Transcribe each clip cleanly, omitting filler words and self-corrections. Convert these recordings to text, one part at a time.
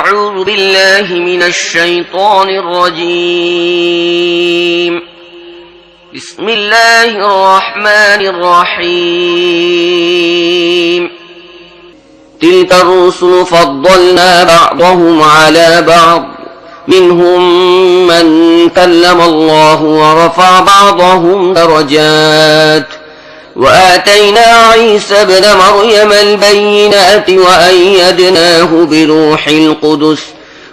أعوذ بالله من الشيطان الرجيم بسم الله الرحمن الرحيم تلك الرسل فضلنا بعضهم على بعض منهم من كلم الله ورفع بعضهم درجات وآتينا عيسى ابن مريم البينات وأيدناه بروح القدس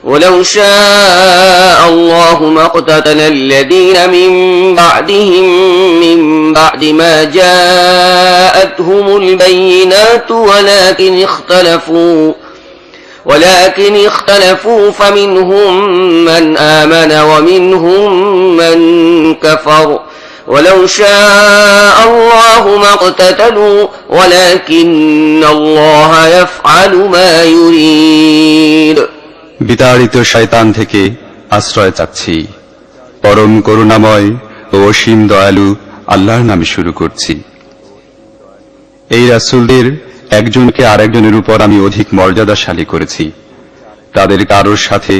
ولو شاء الله ما اقتتل الذين من بعدهم من بعد ما جاءتهم البينات ولكن اختلفوا فمنهم من آمن ومنهم من كفر ولو شاء الله ما اقتتلوا ولكن الله يفعل ما يريد বিতাড়িত শয়তান থেকে আশ্রয় চাচ্ছি। পরম করুণাময় ও অসীম দয়ালু আল্লাহর নামে শুরু করছি। এই রাসূলদের একজনকে আরেকজনের উপর আমি অধিক মর্যাদাশালী করেছি। তাদের কারোর সাথে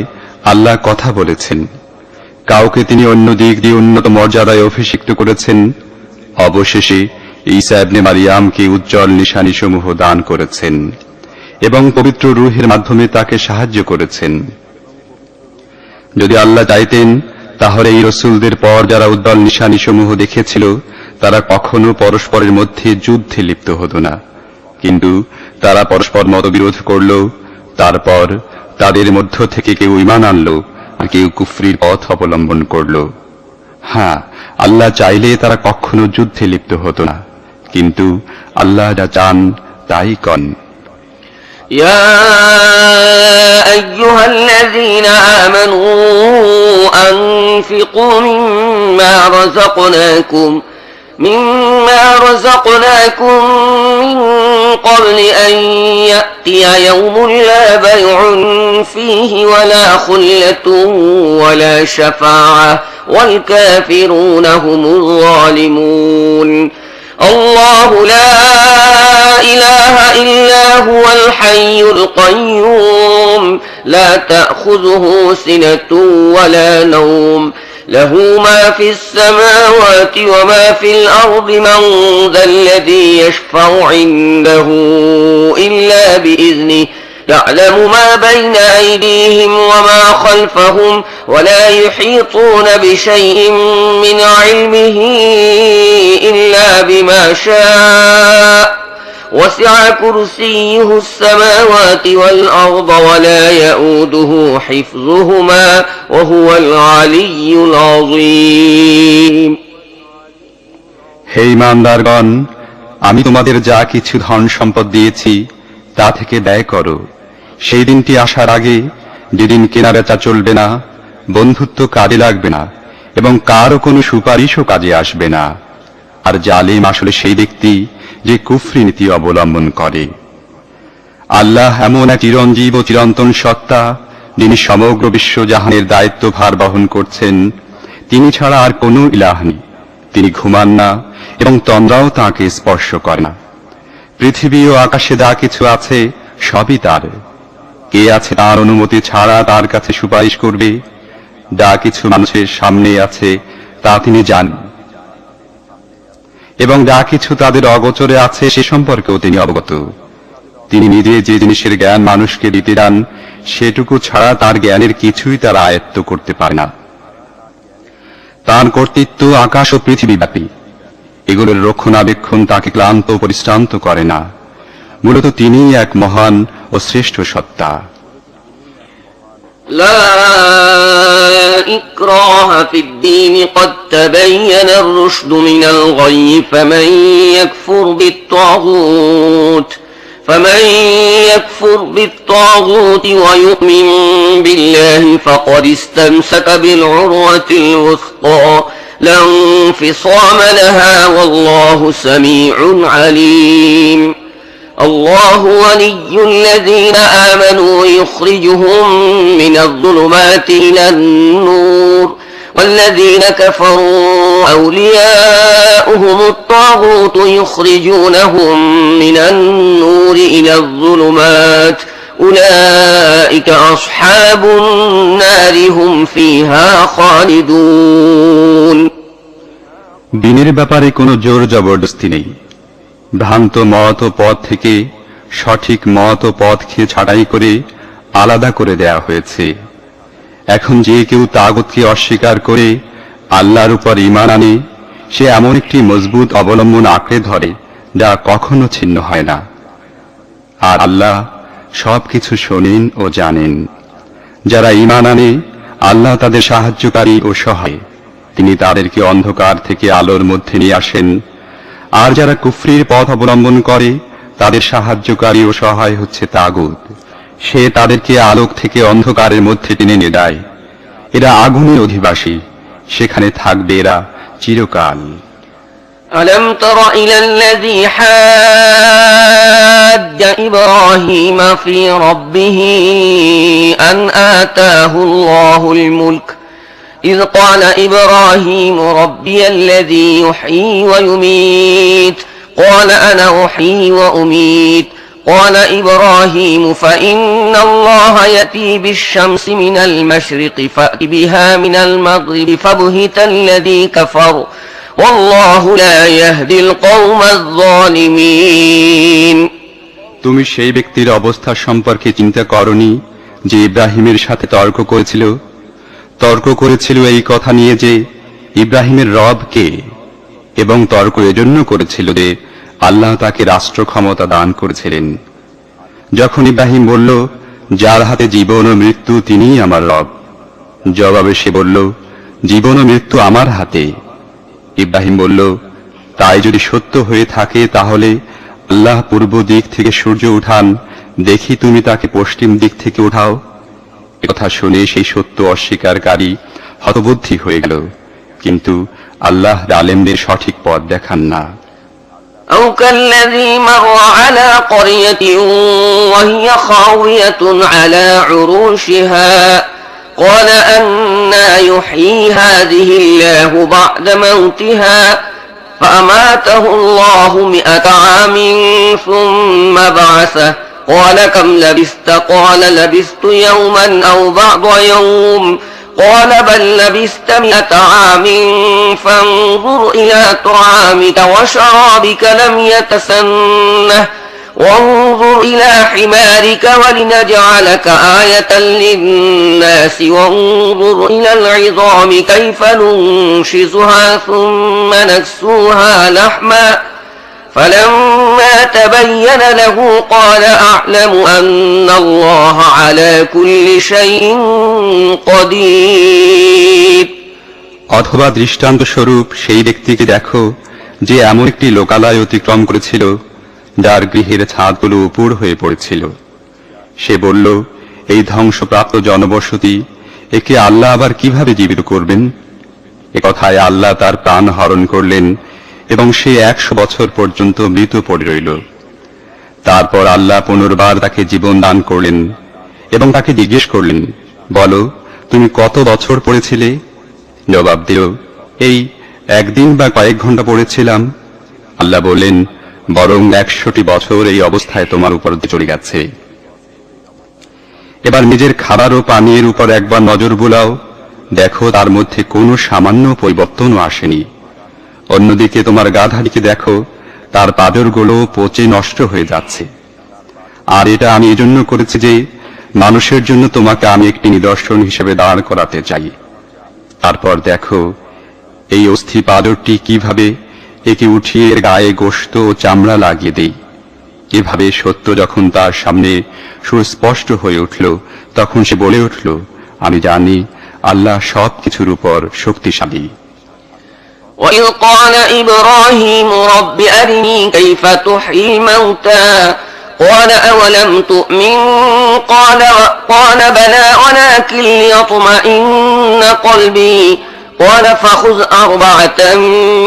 আল্লাহ কথা বলেছেন, কাউকে তিনি অন্য দিক দিয়ে উন্নত মর্যাদায় অভিষিক্ত করেছেন। অবশেষে ঈসা ইবনে মারিয়ামকে উজ্জ্বল নিশানীসমূহ দান করেছেন এবং পবিত্র রূহের মাধ্যমে তাকে সাহায্য করেছেন। যদি আল্লাহ চাইতেন তাহলে এই রাসূলদের পর যারা উজ্জ্বল নিশানীসমূহ দেখেছিল তারা কখনো পরস্পরের মধ্যে যুদ্ধে লিপ্ত হতো না, কিন্তু তারা পরস্পর মতবিরোধ করল। তারপর তাদের মধ্য থেকে কেউ ঈমান আনল আর কেউ কুফরির পথ অবলম্বন করল। হ্যাঁ, আল্লাহ চাইলে তারা কখনো যুদ্ধে লিপ্ত হতো না, কিন্তু আল্লাহ যা চান তাই করেন। يا أيها الذين آمنوا أنفقوا مما رزقناكم من قبل أن يأتي يوم لا بيع فيه ولا خلة ولا شفاعة والكافرون هم الظالمون الله لا إله إلا هو الحي القيوم لا تأخذه سنة ولا نوم له ما في السماوات وما في الأرض من ذا الذي يشفع عنده إلا بإذنه يعلم ما بين أيديهم وما خلفهم ولا يحيطون بشيء من علمه إلا بما شاء وسع كرسيه السماوات والأرض ولا يؤوده حفظهما وهو العلي العظيم হে ঈমানদারগণ, আমি তোমাদের যা কিছু ধন সম্পদ দিয়েছি তা থেকে ব্যয় করো। সেই দিনটি আসার আগে যেদিন কেনাবেচা চলবে না, বন্ধুত্ব কাজে লাগবে না এবং কারও কোনো সুপারিশও কাজে আসবে না। আর জালিম আসলে সেই ব্যক্তি যে কুফরি নীতি অবলম্বন করে। আল্লাহ এমন এক চিরঞ্জীব ও চিরন্তন সত্তা, যিনি সমগ্র বিশ্বজাহানের দায়িত্বভার বহন করছেন। তিনি ছাড়া আর কোনো ইলাহ নেই। তিনি ঘুমান না এবং তন্দ্রাও তাঁকে স্পর্শ করে না। পৃথিবী ও আকাশে যা কিছু আছে সবই তার। কে আছে তার অনুমতি ছাড়া তার কাছে সুপারিশ করবে? যা কিছু মানুষের সামনে আছে তা তিনি জানেন, এবং যা কিছু তাদের অগোচরে আছে সে সম্পর্কেও তিনি অবগত। তিনি নিজে যে জিনিসের জ্ঞান মানুষকে দিতে চান সেটুকু ছাড়া তার জ্ঞানের কিছুই তারা আয়ত্ত করতে পারে না। তার কর্তৃত্ব আকাশ ও পৃথিবী ব্যাপী। এগুলোর রক্ষণাবেক্ষণ তাকে ক্লান্ত ও পরিশ্রান্ত করে না। মূলত তিনিই এক মহান ও শ্রেষ্ঠ সত্তা। لا إكراه في الدين قد تبين الرشد من الغي فمن يكفر بالطاغوت ويؤمن بالله فقد استمسك بالعروة الوثقى لا انفصام لها والله سميع عليم الله ولي الذين آمنوا يخرجهم من الظلمات إلى النور والذين كفروا أولياؤهم الطاغوت يخرجونهم من النور إلى الظلمات أولئك أصحاب النار هم فيها خالدون দিনের ব্যাপারে কোনো জোর জবরদস্তি নেই। ভ্রান্ত মত ও পথ থেকে সঠিক মত ও পথকে ছাঁটাই করে আলাদা করে দেয়া হয়েছে। এখন যে কেউ তাগুতকে অস্বীকার করে আল্লাহর উপর ঈমান আনে, সে এমন একটি মজবুত অবলম্বন আঁকড়ে ধরে যা কখনো ছিন্ন হয় না। আর আল্লাহ সবকিছু শোনেন ও জানেন। যারা ঈমান আনে, আল্লাহ তাদের সাহায্যকারী ও সহায়। তিনি তাদেরকে অন্ধকার থেকে আলোর মধ্যে নিয়ে আসেন। আর যারা কুফরির পথ অবলম্বন করে, তাদের সাহায্যকারী ও সহায় হচ্ছে তাগুত। সে তাদেরকে আলোক থেকে অন্ধকারের মধ্যে টেনে নিয়ে যায়। এরা আগুনের অধিবাসী, সেখানে থাকবে এরা চিরকাল। ألم تر إلى الذي حاج إبراهيم في ربه أن آتاه الله الملك إذ قال إبراهيم ربي الذي يحيي ويميت قال أنا أحيي وأميت قال إبراهيم فإن الله يأتي بالشمس من المشرق فأت بها من المغرب فبهت الذي كفر والله لا يهدي القوم الظالمين তুমি সেই ব্যক্তির অবস্থা সম্পর্কে চিন্তা করনি যে ইব্রাহিমের সাথে তর্ক করেছিল এই কথা নিয়ে যে ইব্রাহিমের রব কে, এবং তর্ক এজন্য করেছিল যে আল্লাহ তাকে রাষ্ট্র ক্ষমতা দান করেছিলেন। যখন ইব্রাহিম বলল, যার হাতে জীবন ও মৃত্যু তিনিই আমার রব, জবাবে সে বলল, জীবন ও মৃত্যু আমার হাতে। ইব্রাহিম বলল, তাই যদি সত্য হয়ে থাকে তাহলে আল্লাহ পূর্ব দিক থেকে সূর্য উঠান, দেখি তুমি তাকে পশ্চিম দিক থেকে উঠাও। কথা শুনে সেই সত্য অস্বীকারী হতবুদ্ধি হয়ে গেল, কিন্তু আল্লাহ আলেমদের সঠিক পথ দেখান না। أو كالذي مر على قرية وهي خاوية على عروشها قال أنى يحيي هذه الله بعد موتها فأماته الله 100 عام ثم بعثه قال كم لبثت قال لبثت يوما أو بعض يوم قال بل لبثت 100 عام فانظر إلى طعامك وشرابك لم يتسنه وانظر إلى حمارك ولنجعلك آية للناس وانظر إلى العظام كيف ننشزها ثم نكسوها لحما فلما تبين له قال أعلم أن الله على كل شيء قدير অথবা দৃষ্টান্ত স্বরূপ সেই ব্যক্তিকে দেখো যে এমন একটি লোকালয় অতিক্রম করেছিল যার গৃহের ছাদগুলো উপর হয়ে পড়েছিল। সে বলল, এই ধ্বংসপ্রাপ্ত জনবসতি, একে আল্লাহ আবার কিভাবে জীবিত করবেন? একথায় আল্লাহ তার প্রাণ হরণ করলেন এবং সে 100 বছর পর্যন্ত মৃত পড়ে রইল। তারপর আল্লাহ পুনর্বার তাকে জীবন দান করলেন এবং তাকে জিজ্ঞেস করলেন, বলো তুমি কত বছর পড়েছিলে? জবাব দিল, এই একদিন বা কয়েক ঘন্টা পড়েছিলাম। আল্লাহ বললেন, বরং 100টি বছর এই অবস্থায় তোমার উপর চলে গেছে। এবার নিজের খাবার ও পানীয়ের উপর একবার নজর বুলাও, দেখো তার মধ্যে কোনো সামান্য পরিবর্তনও আসেনি। অন্যদিকে তোমার গাধাটিকে দেখো, তার পাঁজরগুলো পচে নষ্ট হয়ে যাচ্ছে। আর এটা আমি এজন্য করেছি যে মানুষের জন্য তোমাকে আমি একটি নিদর্শন হিসেবে দাঁড় করাতে চাই। তারপর দেখো এই অস্থি পাঁজরটি কিভাবে একে উঠিয়ে এর গায়ে গোশত ও চামড়া লাগিয়ে দেই। এভাবে সত্য যখন তার সামনে সুস্পষ্ট হয়ে উঠল, তখন সে বলে উঠল, আমি জানি আল্লাহ সব কিছুর উপর শক্তিশালী। وإذ قال إبراهيم رب أرني كيف تحيي الموتى قال أولم تؤمن قال بلى ولكن ليطمئن قلبي قال فخذ 4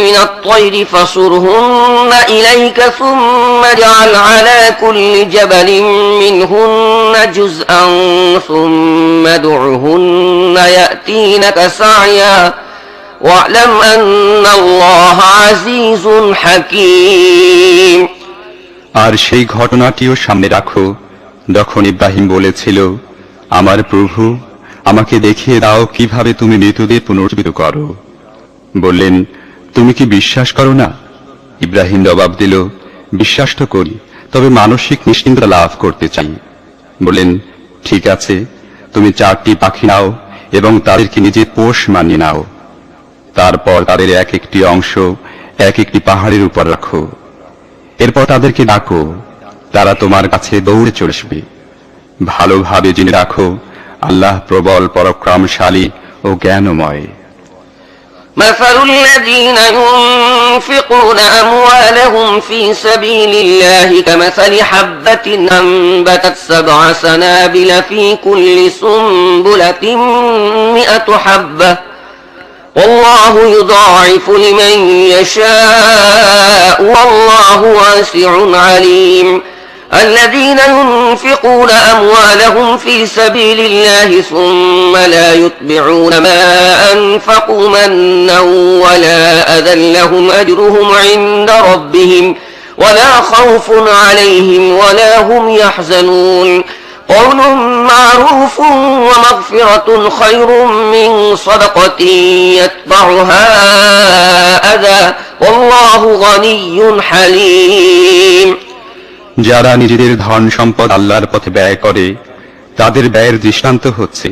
من الطير فصرهن إليك ثم اجعل على كل جبل منهن جزءا ثم ادعهن يأتينك سعيا واعلم أن الله عزيز حكيم আর সেই ঘটনাটিও সামনে রাখো যখন ইব্রাহিম বলেছিল, আমার প্রভু, আমাকে দেখিয়ে দাও কিভাবে তুমি মৃতদের পুনর্জীবিত করো। বললেন, তুমি কি বিশ্বাস করো না? ইব্রাহিম জবাব দিল, বিশ্বাস তো করি, তবে মানসিক নিশ্চিন্তা লাভ করতে চাই। বললেন, ঠিক আছে, তুমি 4টি পাখি নাও এবং তাদেরকে নিজে পোষ মানিয়ে নাও। তারপর তাদের এক একটি অংশ এক একটি পাহাড়ের উপর রাখো। এরপর তাদেরকে ডাকো, তারা তোমার কাছে দৌড়ে চলে আসবে। ভালোভাবে জেনে রাখো, আল্লাহ প্রবল পরাক্রমশালী ও জ্ঞানময়। مثل الذين ينفقون أموالهم في سبيل الله كمثل حبة أنبتت 7 سنابل في كل سنبلة 100 حبة والله يضاعف لمن يشاء والله واسع عليم الذين ينفقون أموالهم في سبيل الله ثم لا يتبعون ما أنفقوا منا ولا أذى لهم أجرهم عند ربهم ولا خوف عليهم ولا هم يحزنون قول معروف ومغفرة خير من صدقة يتبعها أذى والله غني حليم। যারা নিজেদের ধন সম্পদ আল্লাহর পথে ব্যয় করে, তাদের ব্যয়ের দৃষ্টান্ত হচ্ছে,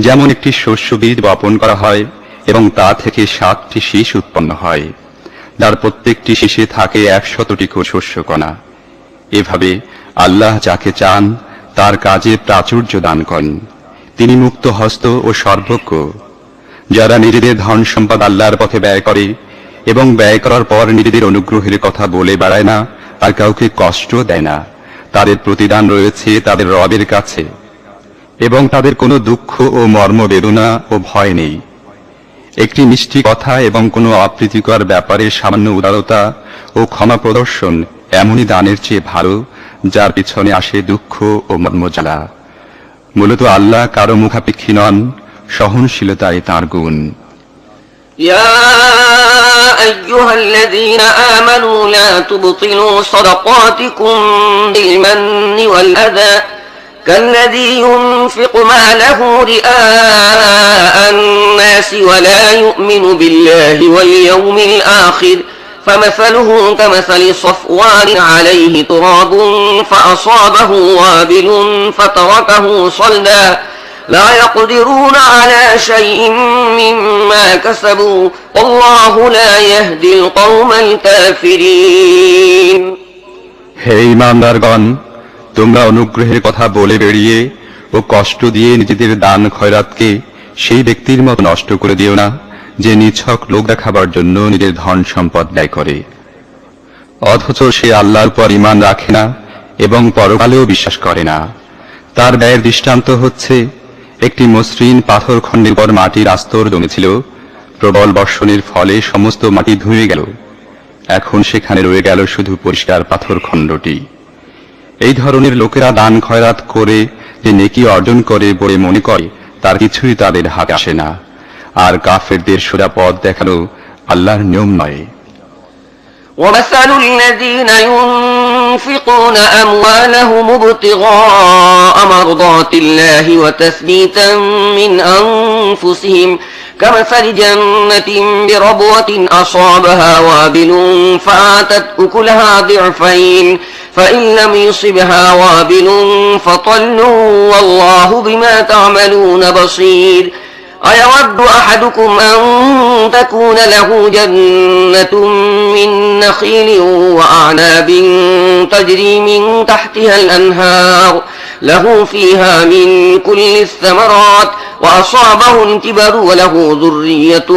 যেমন একটি শস্য বীজ বপন করা হয় এবং তা থেকে 7টি শীষ উৎপন্ন হয়, যার প্রত্যেকটি শীষে থাকে 100টি শস্যকণা। এভাবে আল্লাহ যাকে চান তার কাজে প্রাচুর্য দান করেন। তিনি মুক্ত হস্ত ও সর্বজ্ঞ। যারা নিজেদের ধন সম্পদ আল্লাহর পথে ব্যয় করে এবং ব্যয় করার পর নিজেদের অনুগ্রহের কথা বলে বেড়ায় না আর কাউকে কষ্ট দেয় না, তাদের প্রতিদান রয়েছে তাদের রবের কাছে এবং তাদের কোনো দুঃখ ও মর্মবেদনা ও ভয় নেই। একটি মিষ্টি কথা এবং কোনো অপ্রীতিকর ব্যাপারে সামান্য উদারতা ও ক্ষমা প্রদর্শন এমনই দানের চেয়ে ভালো, যার পিছনে আসে দুঃখ ও মর্মজ্বালা। মূলত আল্লাহ কারো মুখাপেক্ষী নন, সহনশীলতায় তাঁর গুণ। يا أيها الذين آمنوا لا تبطلوا صدقاتكم بالمن والأذى كالذي ينفق ماله رئاء الناس ولا يؤمن بالله واليوم الآخر فمثله كمثل صفوان عليه تراب فأصابه وابل فتركه صلدا لا يقدرون على شيء مما كسبوا والله لا يهدي القوم الكافرين। হে ঈমানদারগণ, তোমরা অনুগ্রহের কথা বলে বেরিয়ে ও কষ্ট দিয়ে নিজেদের দান খয়রাতকে সেই ব্যক্তির মতো নষ্ট করে দিও না, যে নিছক লোক দেখাবার জন্য নিজের ধন সম্পদ ব্যয় করে, অথচ সে আল্লাহর উপর ঈমান রাখে না এবং পরকালেও বিশ্বাস করে না। তার ব্যয়ের দৃষ্টান্ত হচ্ছে, একটি মসৃণ পাথর খণ্ডের পর মাটির আস্তর জমেছিল। প্রবল বর্ষণের ফলে সমস্ত মাটি ধুয়ে গেল, এখন সেখানে রয়ে গেল শুধু পরিষ্কার পাথর খণ্ডটি। এই ধরনের লোকেরা দান খয়রাত করে যে নেকি অর্জন করে বলে মনে করে, তার কিছুই তাদের হাতে আসে না। আর কাফেরদের সোজা পথ দেখানো আল্লাহর নিয়ম নয়। ومثل الذين ينفقون أموالهم ابتغاء مرضات الله وتثبيتا من أنفسهم كمثل جنة بربوة أصابها وابل فآتت أكلها ضعفين فإن لم يصبها وابل فطل والله بما تعملون بصير أيود أحدكم أن تكون له جنة من نخيل وأعناب تجري من تحتها الأنهار له فيها من كل الثمرات وأصابه الكبر وله ذرية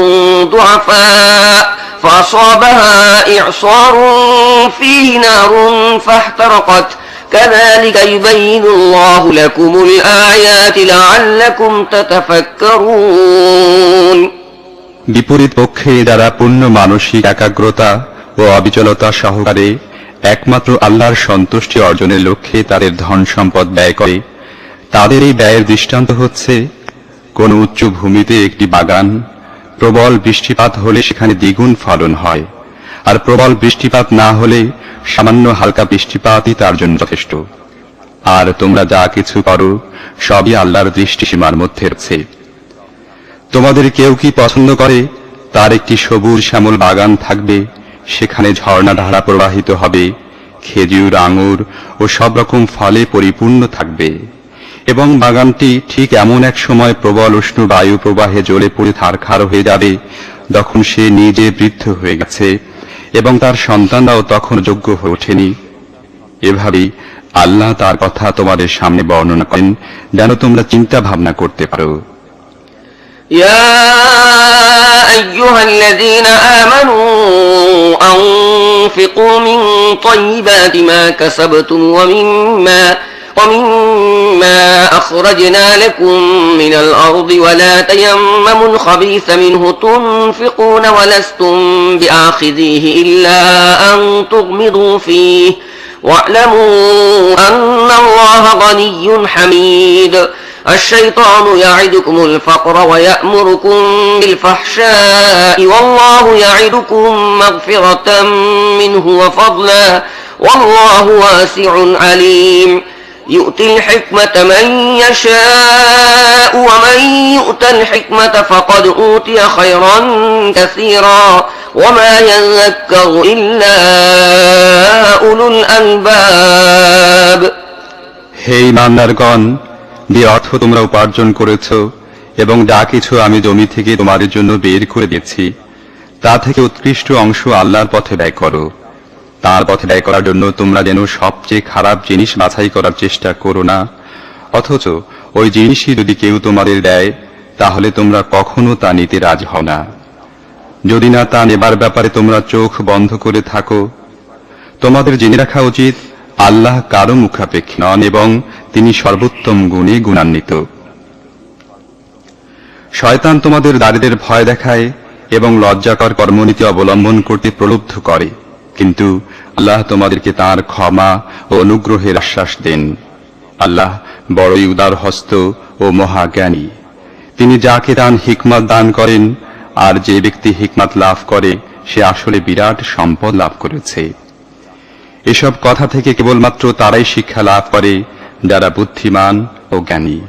ضعفاء فأصابها إعصار فيه نار فاحترقت كذلك يبين الله لكم الآيات لعلكم تتفكرون। বিপরীত পক্ষে যারা পূর্ণ মানসিক একাগ্রতা ও অবিচলতা সহকারে একমাত্র আল্লাহর সন্তুষ্টি অর্জনের লক্ষ্যে তাদের ধন সম্পদ ব্যয় করে, তাদের এই ব্যয়ের দৃষ্টান্ত হচ্ছে, কোন উচ্চ ভূমিতে একটি বাগান, প্রবল বৃষ্টিপাত হলে সেখানে দ্বিগুণ ফলন হয়, আর প্রবল বৃষ্টিপাত না হলে সামান্য হালকা বৃষ্টিপাতই তার জন্য যথেষ্ট। আর তোমরা যা কিছু করো সবই আল্লাহর দৃষ্টিসীমার মধ্যে রয়েছে। তোমাদের কেউ কি পছন্দ করে তার একটি সবুজ শ্যামল বাগান থাকবে, সেখানে ঝর্ণা ধারা প্রবাহিত হবে, খেজুর, আঙুর ও সব রকম ফলে পরিপূর্ণ থাকবে, এবং বাগানটি ঠিক এমন এক সময় প্রবল উষ্ণ বায়ু প্রবাহে জ্বলে পড়ে ছারখার হয়ে যাবে যখন সে নিজে বৃদ্ধ হয়ে গেছে এবং তার সন্তানরাও তখন যোগ্য হয়ে ওঠেনি। এভাবেই আল্লাহ তার কথা তোমাদের সামনে বর্ণনা করেন যেন তোমরা চিন্তা ভাবনা করতে পারো। يا أيها الذين آمنوا أنفقوا من طيبات ما كسبتم ومما أخرجنا لكم من الأرض ولا تيمموا الخبيث منه تنفقون ولستم بآخذيه إلا أن تغمضوا فيه واعلموا أن الله غني حميد الشيطان يعدكم الفقر ويأمركم بالفحشاء والله يعدكم مغفرة منه وفضلا والله واسع عليم يؤتي الحكمة من يشاء ومن يؤت الحكمة فقد أوتي خيرا كثيرا وما يذكر إلا أولو الألباب। হে ঈমানদারগণ, যে অর্থ তোমরা উপার্জন করেছ এবং যা কিছু আমি জমি থেকে তোমাদের জন্য বের করে দিয়েছি তা থেকে উৎকৃষ্ট অংশ আল্লাহর পথে ব্যয় করো। তার পথে ব্যয় করার জন্য তোমরা যেন সবচেয়ে খারাপ জিনিস বাছাই করার চেষ্টা করো না, অথচ ওই জিনিসই যদি কেউ তোমাদের দেয় তাহলে তোমরা কখনো তা নিতে রাজি হও না, যদি না তা নেবার ব্যাপারে তোমরা চোখ বন্ধ করে থাকো। তোমাদের জেনে রাখা উচিত আল্লাহ কারো মুখাপেক্ষী নন এবং তিনি সর্বোত্তম গুণে গুণান্বিত। শয়তান তোমাদের দারিদ্রের ভয় দেখায় এবং লজ্জাকর কর্মনীতি অবলম্বন করতে প্রলুব্ধ করে, কিন্তু আল্লাহ তোমাদেরকে তাঁর ক্ষমা ও অনুগ্রহের আশ্বাস দেন। আল্লাহ বড়ই উদারহস্ত ও মহাজ্ঞানী। তিনি যাকে দান হিকমত দান করেন, আর যে ব্যক্তি হিকমত লাভ করে সে আসলে বিরাট সম্পদ লাভ করেছে। এসব কথা থেকে কেবলমাত্র তারাই শিক্ষা লাভ করে যারা বুদ্ধিমান ও জ্ঞানী।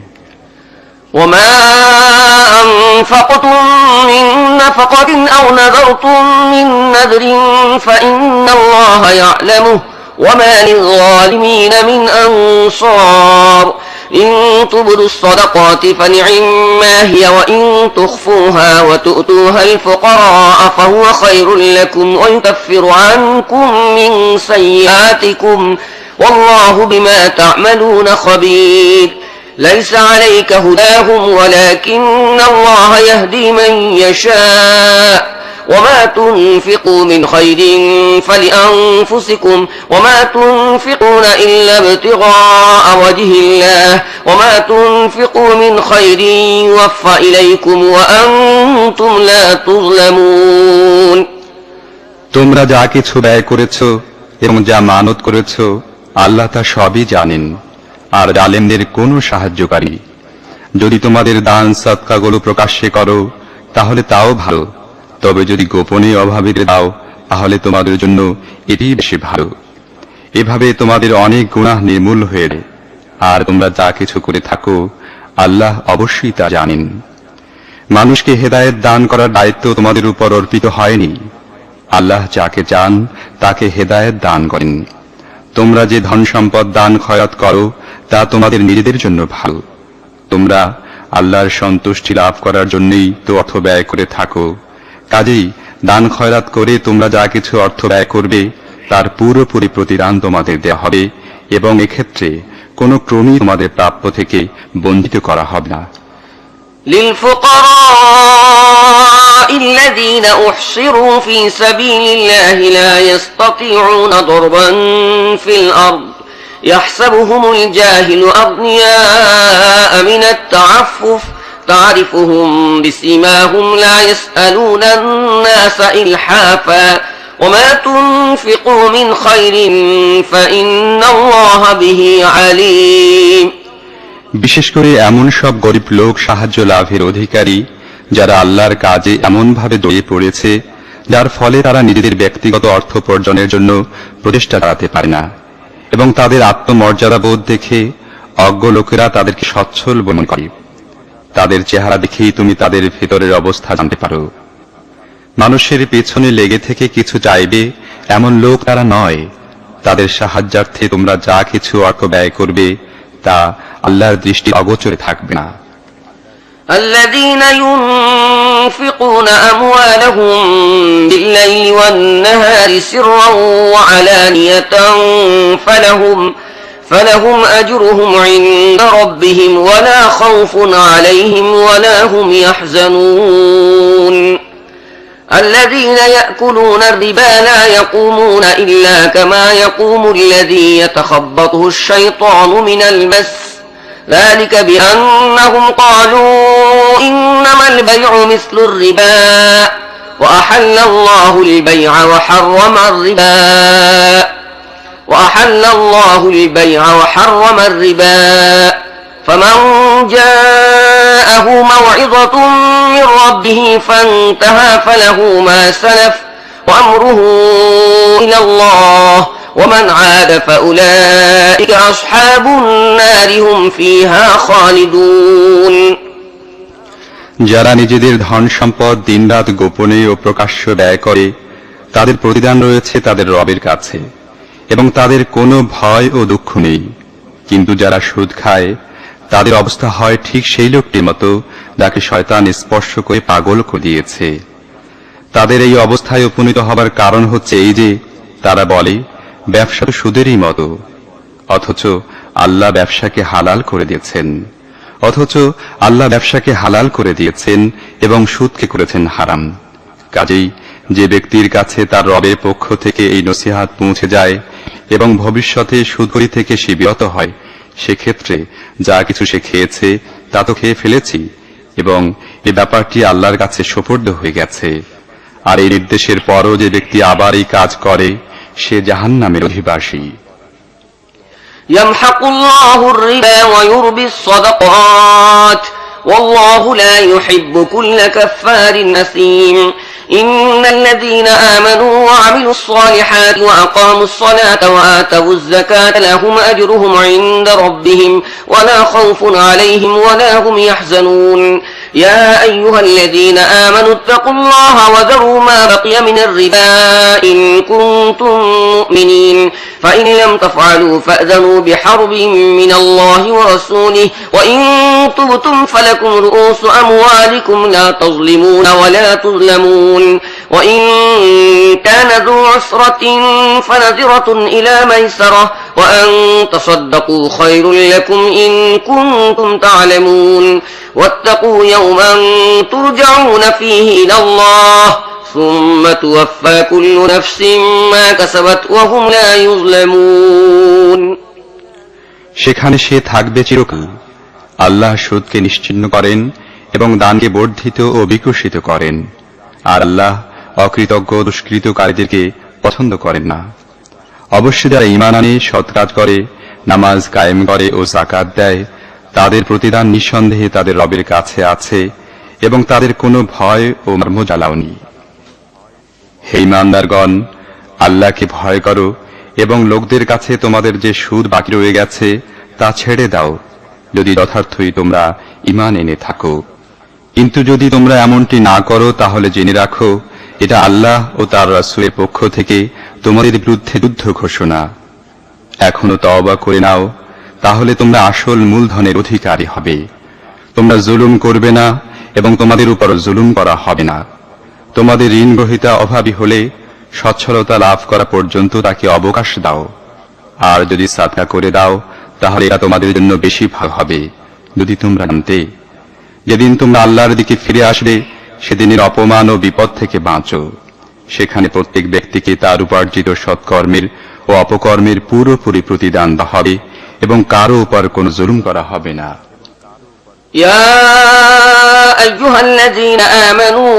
وما أنفقتم من نفقة أو نذرتم من نذر فإن الله يعلمه وما للظالمين من أنصار إن تبدوا الصدقات فنعما هي وإن تخفوها وتؤتوها الفقراء فهو خير لكم ويكفر عنكم من سيئاتكم والله بما تعملون خبير ليس عليك هداهم ولكن الله يهدي من يشاء وما تنفقوا من خير فلأنفسكم وما تنفقون إلا ابتغاء وجه الله وما تنفقوا من خير يوفى إليكم وأنتم لا تظلمون। তোমরা যা কিছু ব্যয় করেছ এবং যা মানত করেছ আল্লাহ তা সবই জানেন, আর জালেমদের কোনো সাহায্যকারী। যদি তোমাদের দান সদকাগুলো প্রকাশ্যে করো তাহলে তাও ভালো, তবে যদি গোপনে অভাবীদের দাও তাহলে তোমাদের জন্য এটি বেশি ভালো। এভাবে তোমাদের অনেক গুনাহ নির্মূল হয়ে যায়, আর তোমরা যা কিছু করে থাকো আল্লাহ অবশ্যই তা জানেন। মানুষকে হেদায়েত দান করার দায়িত্ব তোমাদের উপর অর্পিত হয়নি। আল্লাহ যাকে চান তাকে হেদায়েত দান করেন। তোমরা যে ধন সম্পদ দান খয়রাত করো তা তোমাদের নিজেদের জন্য ভালো। তোমরা আল্লাহর সন্তুষ্টি লাভ করার জন্যই তো অর্থ ব্যয় করে থাকো। কাজেই দান খয়রাত করে তোমরা যা কিছু অর্থ ব্যয় করবে তার পুরোপুরি প্রতিদান তোমাদের দেওয়া হবে এবং এক্ষেত্রে কোনো ক্রমেই তোমাদের প্রাপ্য থেকে বঞ্চিত করা হবে না। للفقراء الذين أحصروا في سبيل الله لا يستطيعون ضربا في الأرض يحسبهم الجاهل أغنياء من التعفف تعرفهم بسيماهم لا يسألون الناس إلحافا وما تنفقوا من خير فإن الله به عليم। বিশেষ করে এমন সব গরিব লোক সাহায্য লাভের অধিকারী যারা আল্লাহর কাজে এমনভাবে জড়িয়ে পড়েছে যার ফলে তারা নিজেদের ব্যক্তিগত অর্থ উপার্জনের জন্য প্রচেষ্টা চালাতে পারে না। এবং তাদের আত্মমর্যাদা বোধ দেখে অজ্ঞ লোকেরা তাদেরকে সচ্ছল মনে করে। তাদের চেহারা দেখেই তুমি তাদের ভেতরের অবস্থা জানতে পারো। মানুষের পেছনে লেগে থেকে কিছু চাইবে এমন লোক তারা নয়। তাদের সাহায্যার্থে তোমরা যা কিছু অর্থ ব্যয় করবে তা আল্লাহর দৃষ্টি অগোচরে থাকবে না। الذين ينفقون أموالهم بالليل والنهار سرا وعلانية فلهم أجرهم عند ربهم ولا خوف عليهم ولا هم يحزنون الذين يأكلون الربا لا يقومون إلا كما يقوم الذي يتخبطه الشيطان من المس ذلك بأنهم قالوا إنما البيع مثل الربا وأحل الله البيع وحرم الربا فمن جاءه موعظة من ربه فانتهى فله ما سلف وأمره إلى الله ومن عاد فأولئك أصحاب النار هم فيها خالدون যারা নিজেদের ধন সম্পদ দিনরাত গোপনে ও প্রকাশ্য ব্যয় করে তাদের প্রতিদান রয়েছে তাদের রবের কাছে এবং তাদের কোনো ভয় ও দুঃখ নেই। কিন্তু যারা সুদ খায় তাদের অবস্থা হয় ঠিক সেই লোকটির মতো যাকে শয়তান স্পর্শ করে পাগল করে দিয়েছে। তাদের এই অবস্থায় উপনীত হবার কারণ হচ্ছে এই যে তারা বলে ব্যবসা তো সুদেরই মতো, অথচ আল্লাহ ব্যবসাকে হালাল করে দিয়েছেন এবং সুদকে করেছেন হারাম। কাজেই যে ব্যক্তির কাছে তার রবের পক্ষ থেকে এই নসিহত পৌঁছে যায় এবং ভবিষ্যতে সুদখোরি থেকে সে বিরত হয়, সেক্ষেত্রে যা কিছু সে খেয়েছে তা তো খেয়ে ফেলেছি এবং এ ব্যাপারটি আল্লাহর কাছে সোপর্দ হয়ে গেছে। আর এই নির্দেশের পরও যে ব্যক্তি আবার এই কাজ করে সে জাহান্নামের অধিবাসী। يمحق الله الربا ويربي الصدقات والله لا يحب كل كفار أثيم إن الذين آمنوا وعملوا الصالحات وأقاموا الصلاة وآتوا الزكاة لهم أجرهم عند ربهم ولا خوف عليهم ولا هم يحزنون يا أيها الذين آمنوا اتقوا الله وذروا ما بقي من الربا إن كنتم مؤمنين فإن لم تفعلوا فأذنوا بحرب من الله ورسوله وإن تبتم فلكم رؤوس أموالكم لا تظلمون ولا تظلمون وإن كان ذو عسرة فنظرة إلى ميسرة وأن تصدقوا خير لكم إن كنتم تعلمون واتقوا يوما ترجعون فيه إلى الله ثم توفى كل نفس ما كسبت وهم لا يظلمون সেখানে সে থাকবে চিরকাল। আল্লাহ সুদকে নিশ্চিহ্ন করেন এবং দানকে বর্ধিত ও বিকশিত করেন, আর আল্লাহ অকৃতজ্ঞ দুষ্কৃতকারীদেরকে পছন্দ করেন না। অবশ্য যারা ঈমান আনে, সৎ কাজ করে, নামাজ কায়েম করে ও যাকাত দেয়, তাদের প্রতিদান নিঃসন্দেহে তাদের রবের কাছে আছে এবং তাদের কোনো ভয় ও মর্মজ্বালাও নেই। হে ঈমানদারগণ, আল্লাহকে ভয় করো এবং লোকদের কাছে তোমাদের যে সুদ বাকি রয়ে গেছে তা ছেড়ে দাও, যদি যথার্থই তোমরা ঈমান এনে থাকো। কিন্তু যদি তোমরা এমনটি না করো তাহলে জেনে রাখো এটা আল্লাহ ও তার রাসূলের পক্ষ থেকে তোমাদের বিরুদ্ধে যুদ্ধ ঘোষণা। এখনো তওবা করে নাও, তাহলে তোমরা আসল মূলধনের অধিকারী হবে। তোমরা জুলুম করবে না এবং তোমাদের উপর জুলুম করা হবে না। তোমাদের ঋণ গ্রহীতা অভাবী হলে সচ্ছলতা লাভ করা পর্যন্ত তাকে অবকাশ দাও, আর যদি সাদকা করে দাও তাহলে এটা তোমাদের জন্য বেশি ভালো হবে যদি তোমরা জানতে। যেদিন তোমরা আল্লাহর দিকে ফিরে আসবে সেদিনের অপমান ও বিপদ থেকে বাঁচো। সেখানে প্রত্যেক ব্যক্তিকে তার উপার্জিত সৎকর্মের ও অপকর্মের পুরোপুরি প্রতিদান দেওয়া হবে এবং কারো উপর কোনো জুলুম করা হবে না। يا أيها الذين آمنوا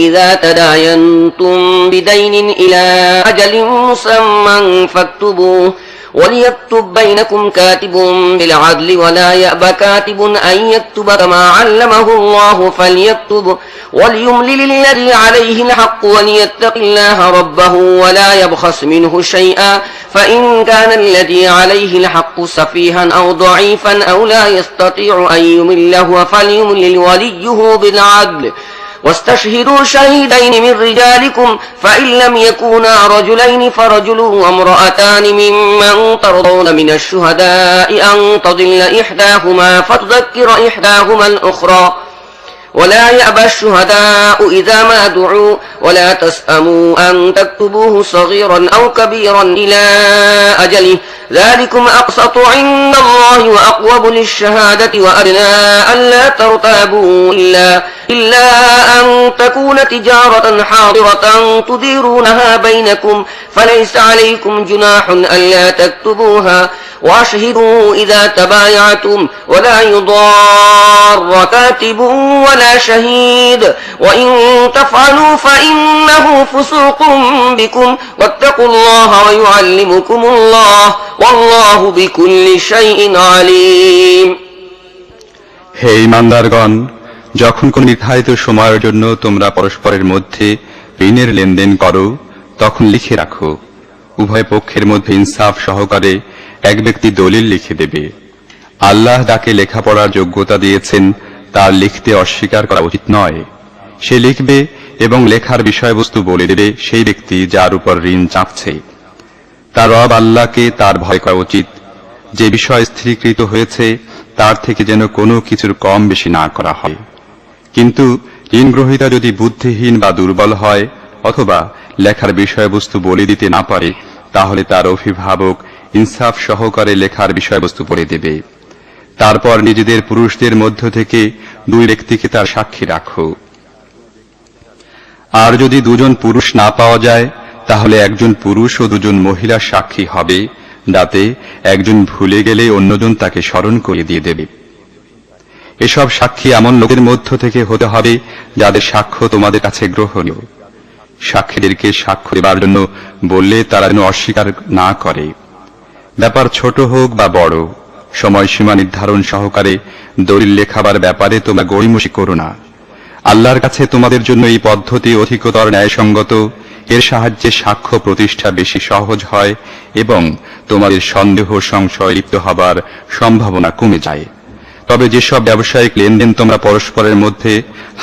إذا تداينتم بدين إلى أجل مسمى فاكتبوه وليكتب بينكم كاتب بالعدل ولا يأب كاتب أن يكتب كما علمه الله فليكتب وليملل الذي عليه الحق وليتق الله ربه ولا يبخس منه شيئا فإن كان الذي عليه الحق سفيها أو ضعيفا أو لا يستطيع أن يمله فليملل وليه بالعدل واستشهدوا شهيدين من رجالكم فإن لم يكونا رجلين فرجل وامرأتان ممن ترضون من الشهداء أن تضل إحداهما فتذكر إحداهما الأخرى ولا يأبى الشهداء إذا ما دعوا ولا تسأموا أن تكتبوه صغيرا أو كبيرا إلى أجله ذلكم أقسط عند الله وأقوم للشهادة وأدنى ألا ترتابوا إلا أن تكون تجارة حاضرة تديرونها بينكم فليس عليكم جناح ألا تكتبوها وأشهدوا إذا تبايعتم ولا يضار كاتب ولا شهيد وإن تفعلوا فإنه فسوق بكم واتقوا الله ويعلمكم الله والله بكل شيء عليم হে ঈমানদারগণ, যখন কোন নির্ধারিত সময়ের জন্য তোমরা পরস্পরের মধ্যে ঋণের লেনদেন করো তখন লিখে রাখো। উভয় পক্ষের মধ্যে ইনসাফ সহকারে এক ব্যক্তি দলিল লিখে দেবে। আল্লাহ যাকে লেখাপড়ার যোগ্যতা দিয়েছেন তার লিখতে অস্বীকার করা উচিত নয়। সে লিখবে এবং লেখার বিষয়বস্তু বলে দেবে সেই ব্যক্তি যার উপর ঋণ চাপছে। তার রব আল্লাহকে তার ভয় করা উচিত। যে বিষয় স্থিরীকৃত হয়েছে তার থেকে যেন কোনো কিছুর কম বেশি না করা হয়। কিন্তু ঋণগ্রহীতা যদি বুদ্ধিহীন বা দুর্বল হয় অথবা লেখার বিষয়বস্তু বলে দিতে না পারে তাহলে তার অভিভাবক ইনসাফ সহকারে লেখার বিষয়বস্তু বলে দেবে। তারপর নিজেদের পুরুষদের মধ্য থেকে দুই ব্যক্তিকে তার সাক্ষী রাখো। আর যদি দুজন পুরুষ না পাওয়া যায় তাহলে একজন পুরুষ ও দুজন মহিলা সাক্ষী হবে, যাতে একজন ভুলে গেলে অন্যজন তাকে স্মরণ করিয়ে দিয়ে দেবে। এসব সাক্ষী এমন লোকের মধ্য থেকে হতে হবে যাদের সাক্ষ্য তোমাদের কাছে গ্রহণীয়। সাক্ষীদেরকে সাক্ষ্য দেবার জন্য বললে তারা যেন অস্বীকার না করে। ব্যাপার ছোট হোক বা বড়, সময়সীমা নির্ধারণ সহকারে দলিল লেখাবার ব্যাপারে তোমরা গড়িমসি করো না। আল্লাহর কাছে তোমাদের জন্য এই পদ্ধতি অধিকতর ন্যায়সঙ্গত। এর সাহায্যে সাক্ষ্য প্রতিষ্ঠা বেশি সহজ হয় এবং তোমাদের সন্দেহ সংশয় লিপ্ত হবার সম্ভাবনা কমে যায়। তবে যেসব ব্যবসায়িক লেনদেন তোমরা পরস্পরের মধ্যে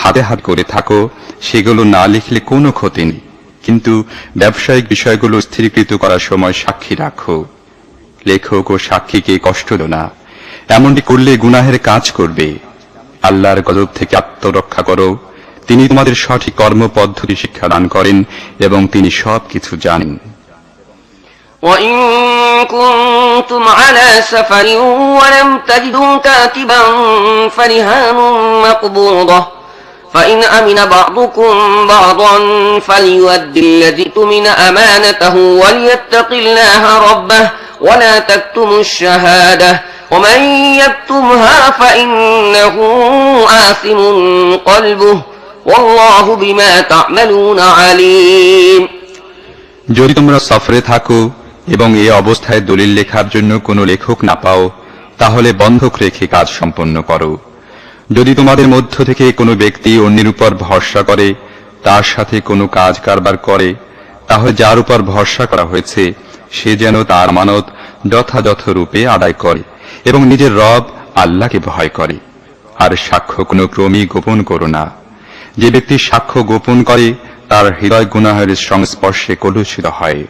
হাতে হাত করে থাকো সেগুলো না লিখলে কোনো ক্ষতি নেই, কিন্তু ব্যবসায়িক বিষয়গুলো স্থিরীকৃত করার সময় সাক্ষী রাখো। লেখক ও সাক্ষীকে কষ্ট দো না, এমনটি করলে গুনাহের কাজ করবে। আল্লাহর গজব থেকে আত্মরক্ষা করো। তিনি তোমাদের সঠিক কর্মপদ্ধতি শিক্ষা দান করেন এবং তিনি সবকিছু জানেন। وإن كنتم على سفر ولم تجدوا كاتبا فرهان مقبوضة فإن أمن بعضكم بعضا فليؤد الذي اؤتمن أمانته وليتق الله ربه ولا تكتموا الشهادة ومن يكتمها فإنه آثم قلبه والله بما تعملون عليم। যদি তোমরা সফরে থাকো এবং এই অবস্থায় দলিল লেখার জন্য কোনো লেখক না পাও তাহলে বন্ধক রেখে কাজ সম্পন্ন করো। যদি তোমাদের মধ্য থেকে কোনো ব্যক্তি অন্যের উপর ভরসা করে তার সাথে কোনো কাজ কারবার করে তাহলে যার উপর ভরসা করা হয়েছে সে যেন তার আমানত যথাযথ রূপে আদায় করে এবং নিজের রব আল্লাহকে ভয় করে। আর সাক্ষ্য কোনো ক্রমেই গোপন করো না। যে ব্যক্তি সাক্ষ্য গোপন করে তার হৃদয় গুনাহের সংস্পর্শে কলুষিত হয়।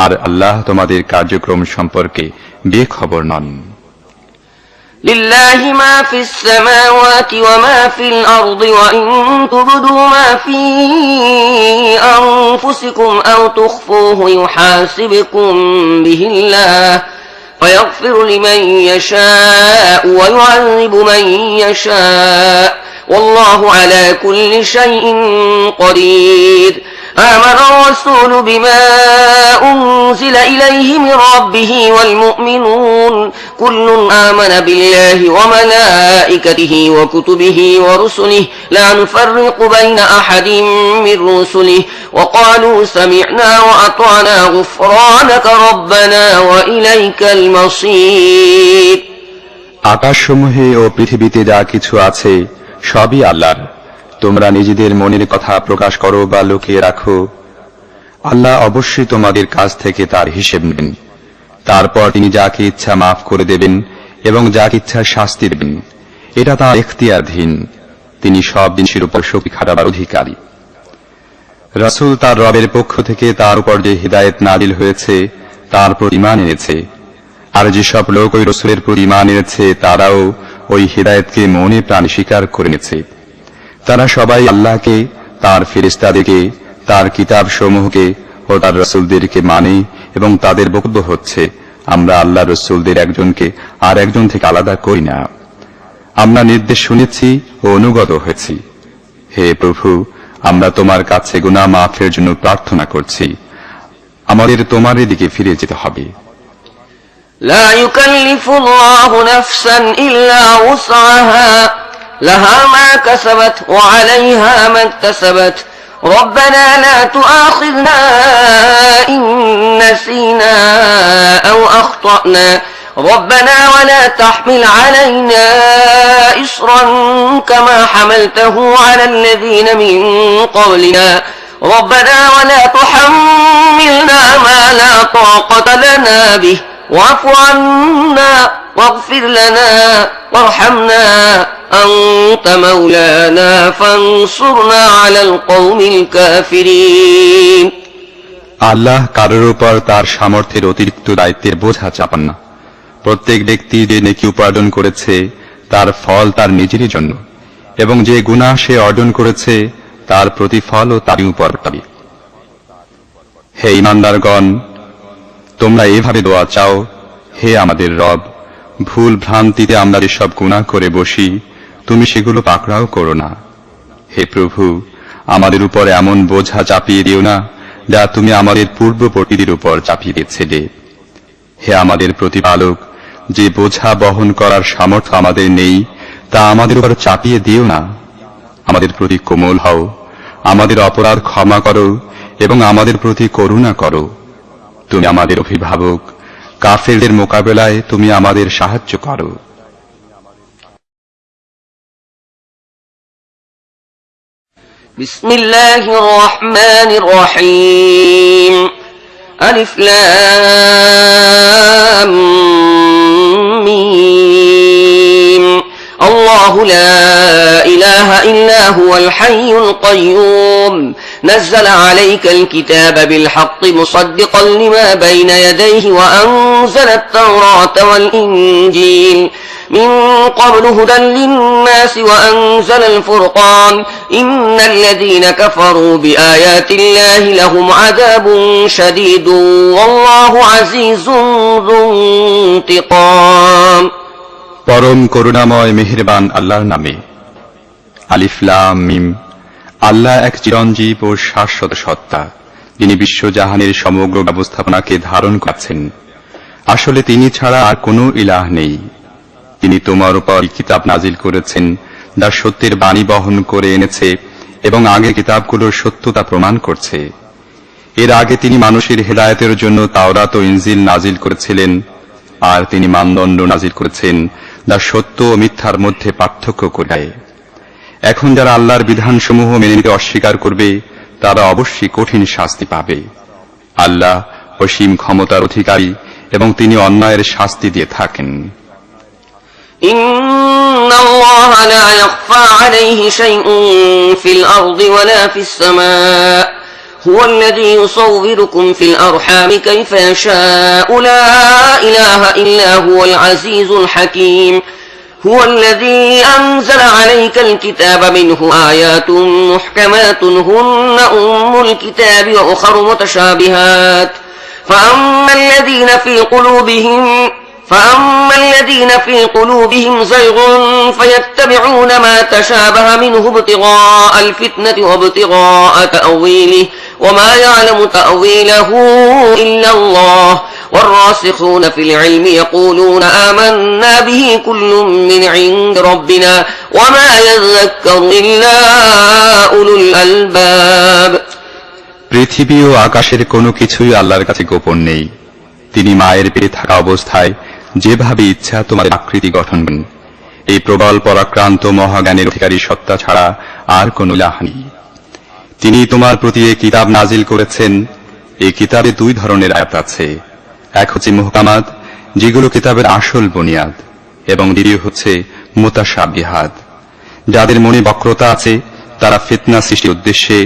আর আল্লাহ তোমাদের কার্যক্রম সম্পর্কে বেখবর নন। لله ما في السماوات وما في الأرض وإن تبدوا ما في أنفسكم أو تخفوه يحاسبكم به الله فيغفر لمن يشاء ويعذب من يشاء والله على كل شيء قدير। آمن الرسول بما أنزل إليه من ربه والمؤمنون كل آمن بالله وملائكته وكتبه ورسله لا نفرق بين أحد من رسله وقالوا سمعنا وأطعنا غفرانك ربنا وإليك المصير আকাশসমূহে ও পৃথিবীতে যা কিছু আছে সবই আল্লাহর। তোমরা নিজেদের মনের কথা প্রকাশ করো বা লুকিয়ে রাখো, আল্লাহ অবশ্যই তোমাদের কাছ থেকে তার হিসেব নেবেন। তারপর তিনি যাকে ইচ্ছা মাফ করে দেবেন এবং যাকে ইচ্ছা শাস্তি দেবেন। এটা তাঁর এখতিয়ারধীন। তিনি সব জিনিসের উপর শক্তি খাটাবার অধিকারী। রাসূল তার রবের পক্ষ থেকে তার উপর যে হিদায়াত নাজিল হয়েছে তার প্রতি ঈমান এনেছে, আর যেসব লোক ওই রাসূলের প্রতি ঈমান এনেছে তারাও ওই হিদায়াতকে মনে প্রাণে স্বীকার করে নিয়েছে। তারা সবাই আল্লাহকে, তার ফেরেশতাদেরকে, তার কিতাব সমূহকে ও তার রাসূলদেরকে মানে এবং তাদের বক্তব্য হচ্ছে, আমরা আল্লাহ রাসূলদের একজনকে আর একজন থেকে আলাদা করি না। আমরা নির্দেশ শুনেছি ও অনুগত হয়েছি। হে প্রভু, আমরা তোমার কাছে গুনাহ মাফের জন্য প্রার্থনা করছি। আমাদের তোমার দিকে ফিরে যেতে হবে। لا يكلف الله نفسا إلا وسعها لها ما كسبت وعليها ما اكتسبت ربنا لا تؤاخذنا إن نسينا أو أخطأنا ربنا ولا تحمل علينا إصرا كما حملته على الذين من قبلنا ربنا ولا تحملنا ما لا طاقة لنا به واعف عنا واغفر لنا وارحمنا أنت مولانا فانصرنا على القوم الكافرين আল্লাহ কারোর উপর তার সামর্থ্যের অতিরিক্ত দায়িত্বের বোঝা চাপান না। প্রত্যেক ব্যক্তি যে নেকি উপার্জন করেছে তার ফল তার নিজেরই জন্য, এবং যে গুনাহ সে অর্জন করেছে তার প্রতিফলও তারই উপর পাবে। হে ঈমানদারগণ, তোমরা এভাবে দোয়া চাও, হে আমাদের রব, ভুল ভ্রান্তিতে আমরা যেসব গুনাহ করে বসি তুমি সেগুলো পাকড়াও করো না। হে প্রভু, আমাদের উপর এমন বোঝা চাপিয়ে দিও না যা তুমি আমাদের পূর্ববর্তীদের উপর চাপিয়ে দিয়েছিলে। হে আমাদের প্রতিপালক, যে বোঝা বহন করার সামর্থ্য আমাদের নেই তা আমাদের উপর চাপিয়ে দিও না। আমাদের প্রতি কোমল হও, আমাদের অপরাধ ক্ষমা করো এবং আমাদের প্রতি করুণা করো। তুমি আমাদের অভিভাবক, কাফেরদের মোকাবেলায় তুমি আমাদের সাহায্য করো। বিসমিল্লাহির রহমানির রহিম আলিফ লাম মিম আল্লাহু লা ইলাহা ইল্লা হুয়াল হাইয়ুল কাইয়্যুম نزل عليك الكتاب بالحق مصدقا لما بين يديه وأنزل التوراة والإنجيل من قبل هدى للناس وأنزل الفرقان إن الذين كفروا بآيات الله لهم عذاب شديد والله عزيز ذو انتقام পরম করুণাময় মেহেরবান আল্লাহর নামে। আলিফ লাম মিম। আল্লাহ এক চিরঞ্জীব ও শাশ্বত সত্তা, যিনি বিশ্বজাহানের সমগ্র ব্যবস্থাপনাকে ধারণ করছেন। আসলে তিনি ছাড়া আর কোনো ইলাহ নেই। তিনি তোমার উপর কিতাব নাজিল করেছেন যা সত্যের বাণী বহন করে এনেছে এবং আগের কিতাবগুলোর সত্যতা প্রমাণ করছে। এর আগে তিনি মানুষের হেদায়েতের জন্য তাওরাত ও ইনজিল নাজিল করেছিলেন, আর তিনি মানদণ্ড নাজিল করেছেন যা সত্য ও মিথ্যার মধ্যে পার্থক্য করে। এখন যারা আল্লাহর বিধানসমূহ মেনে নিতে অস্বীকার করবে তারা অবশ্যই কঠিন শাস্তি পাবে। আল্লাহ অসীম ক্ষমতার অধিকারী এবং তিনি অন্যায়ের শাস্তি দিয়ে থাকেন। ইন্নাল্লাহা লা ইয়াখফা আলাইহি শাইউন ফিল আরদি ওয়ালা ফিস সামা হুয়া আল্লাযী ইউসাউবিরুকুম ফিল আরহামি কাইফা ইয়াশাউ লা ইলাহা ইল্লা হুয়াল আজিজুল হাকীম هو الذي أنزل عليك الكتاب منه آيات محكمات هن أم الكتاب وأخر متشابهات فأما الذين في قلوبهم زيغ فيتبعون ما تشابه منه ابتغاء الفتنة وابتغاء تأويله وما يعلم تأويله إلا الله والراسخون في العلم يقولون آمنا به كل من عند ربنا وما يذكر إلا أولو الألباب পৃথিবী ও আকাশের কোনো কিছুই আল্লাহর কাছে গোপন নেই। তিনি মায়ের পেটে থাকা অবস্থায় যেভাবে ইচ্ছা তোমার আকৃতি গঠন করেন। এই প্রবল পরাক্রান্ত মহাজ্ঞানের অধিকারী সত্তা ছাড়া আর কোন ইলাহ নেই। তিনি তোমার প্রতি এই কিতাব নাজিল করেছেন। এই কিতাবে দুই ধরনের আয়াত আছে, এক হচ্ছে মুহকামাত, যেগুলো কিতাবের আসল বুনিয়াদ, এবং দ্বিতীয় হচ্ছে মুতাশাবিহাত, যাদের মনে বক্রতা আছে তারা ফিতনা সৃষ্টির উদ্দেশ্যে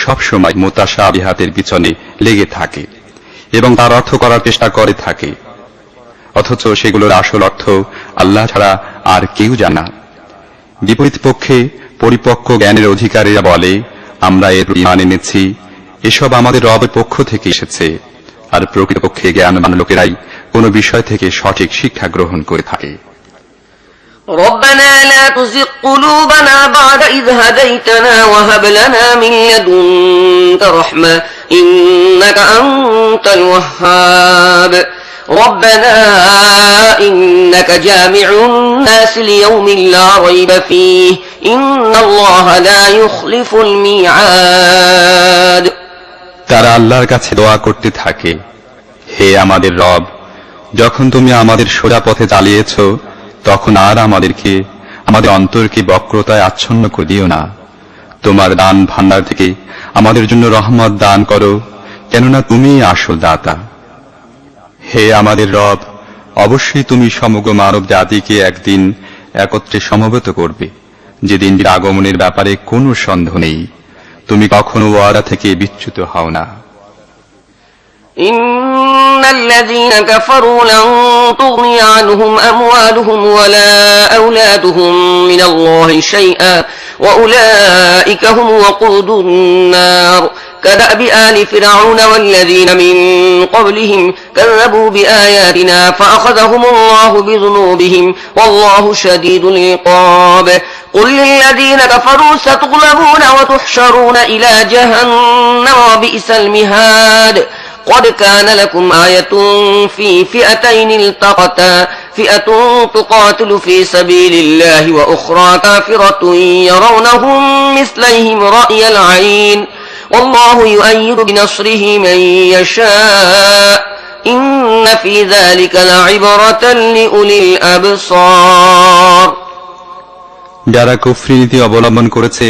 সবসময় মুতাশাবিহাতের পিছনে লেগে থাকে এবং তার অর্থ করার চেষ্টা করে থাকে, অথচ সেগুলোর আসল অর্থ আল্লাহ ছাড়া আর কেউ জানা। বিপরীত পক্ষে পরিপক্ক জ্ঞানের অধিকারীরা বলে, আমরা এর ঈমান এনেছি, এসব আমাদের রবের পক্ষ থেকে এসেছে। আর প্রকৃতপক্ষে জ্ঞানবান লোকেরাই কোন বিষয় থেকে সঠিক শিক্ষা গ্রহণ করে থাকে। ربنا لا تزغ قلوبنا بعد إذ هديتنا وهب لنا من لدنك رحمة إنك أنت الوهاب ربنا إنك جامع الناس ليوم لا ريب فيه إن الله لا يخلف الميعاد তারা আল্লাহর কাছে দোয়া করতে থাকে, হে আমাদের রব, যখন তুমি আমাদের সোজা পথে চালিয়েছ তখন আর আমাদের অন্তরকে বক্রতায় আচ্ছন্ন করে দিও না। তোমার দান ভান্ডার থেকে আমাদের জন্য রহমত দান করো, কেননা তুমিই আসল দাতা। হে আমাদের রব, অবশ্যই তুমি সমগ্র মানব জাতিকে একদিন একত্রে সমবেত করবে, যেদিনটির আগমনের ব্যাপারে কোনো সন্দেহ নেই। তুমি কখনো ওয়াদা থেকে বিচ্যুত হও না। إن الذين كفروا لن تغني عنهم أموالهم ولا أولادهم من الله شيئا وأولئك هم وقود النار كدأب آل فرعون والذين من قبلهم كذبوا بآياتنا فأخذهم الله بذنوبهم والله شديد العقاب قل للذين كفروا ستغلبون وتحشرون إلى جهنم وبئس المهاد قد كان لكم آية في فئتين التقتا فئة تقاتل في سبيل الله وأخرى كافرة يرونهم مثليهم رأي العين والله يؤيد بنصره من يشاء إن في ذلك لعبرة لأولي الأبصار যারা কুফরি নীতি অবলম্বন করেছে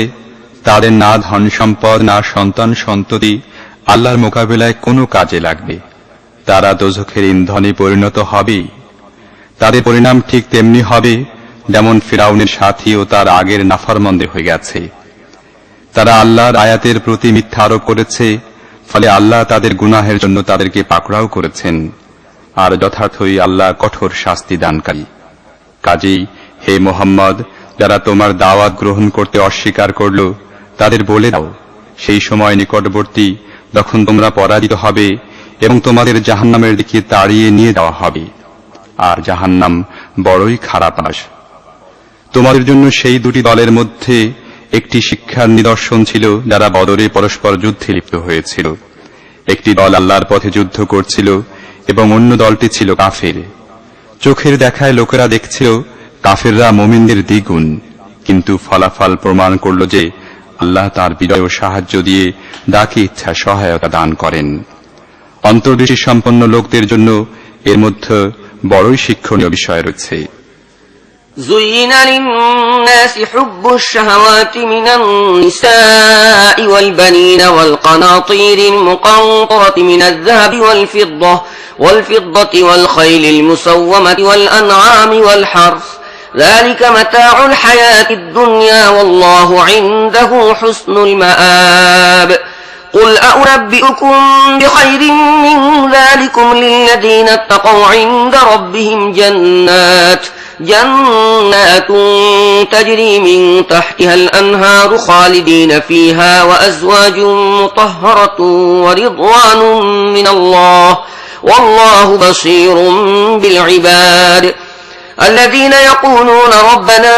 তাদের না ধন সম্পদ না সন্তান সন্ততি আল্লাহর মোকাবিলায় কোনো কাজে লাগবে। তারা দোজখের ইন্ধনে পরিণত হবে। তাদের পরিণাম ঠিক তেমনি হবে যেমন ফিরাউনের সাথী ও তার আগের নাফরমানদের হয়ে গেছে। তারা আল্লাহর আয়াতের প্রতি মিথ্যা আরোপ করেছে, ফলে আল্লাহ তাদের গুনাহের জন্য তাদেরকে পাকড়াও করেছেন। আর যথার্থই আল্লাহ কঠোর শাস্তি দানকারী। কাজেই হে মুহাম্মদ, যারা তোমার দাওয়াত গ্রহণ করতে অস্বীকার করল তাদের বলে দাও, সেই সময় নিকটবর্তী যখন তোমরা পরাজিত হবে এবং তোমাদের জাহান্নামের দিকে তাড়িয়ে নিয়ে যাওয়া হবে, আর জাহান্নাম বড়ই খারাপ আস। তোমাদের জন্য সেই দুটি দলের মধ্যে একটি শিক্ষার নিদর্শন ছিল যারা বদরে পরস্পর যুদ্ধে লিপ্ত হয়েছিল। একটি দল আল্লাহর পথে যুদ্ধ করছিল এবং অন্য দলটি ছিল কাফের। চোখের দেখায় লোকেরা দেখছিল কাফেররা মুমিনদের দ্বিগুণ, কিন্তু ফলাফল প্রমাণ করল যে আল্লাহ তার বিজয় ও সাহায্য দিয়ে যাকে ইচ্ছা সহায়তা দান করেন। অন্তর্দৃষ্টি সম্পন্ন লোকদের জন্য এর মধ্যে বড়ই শিক্ষণীয় বিষয় রয়েছে। زين للناس حب الشهوات من النساء والبنين والقناطير المقنطرة من الذهب والفضة والخيل المسومة والأنعام والحرث ذلك متاع الحياة الدنيا والله عنده حسن المآب قل أنبئكم بخير من ذلكم للذين اتقوا عند ربهم جنات تجري من تحتها الأنهار خالدين فيها وأزواج مطهرة ورضوان من الله والله بصير بالعباد الذين يقولون ربنا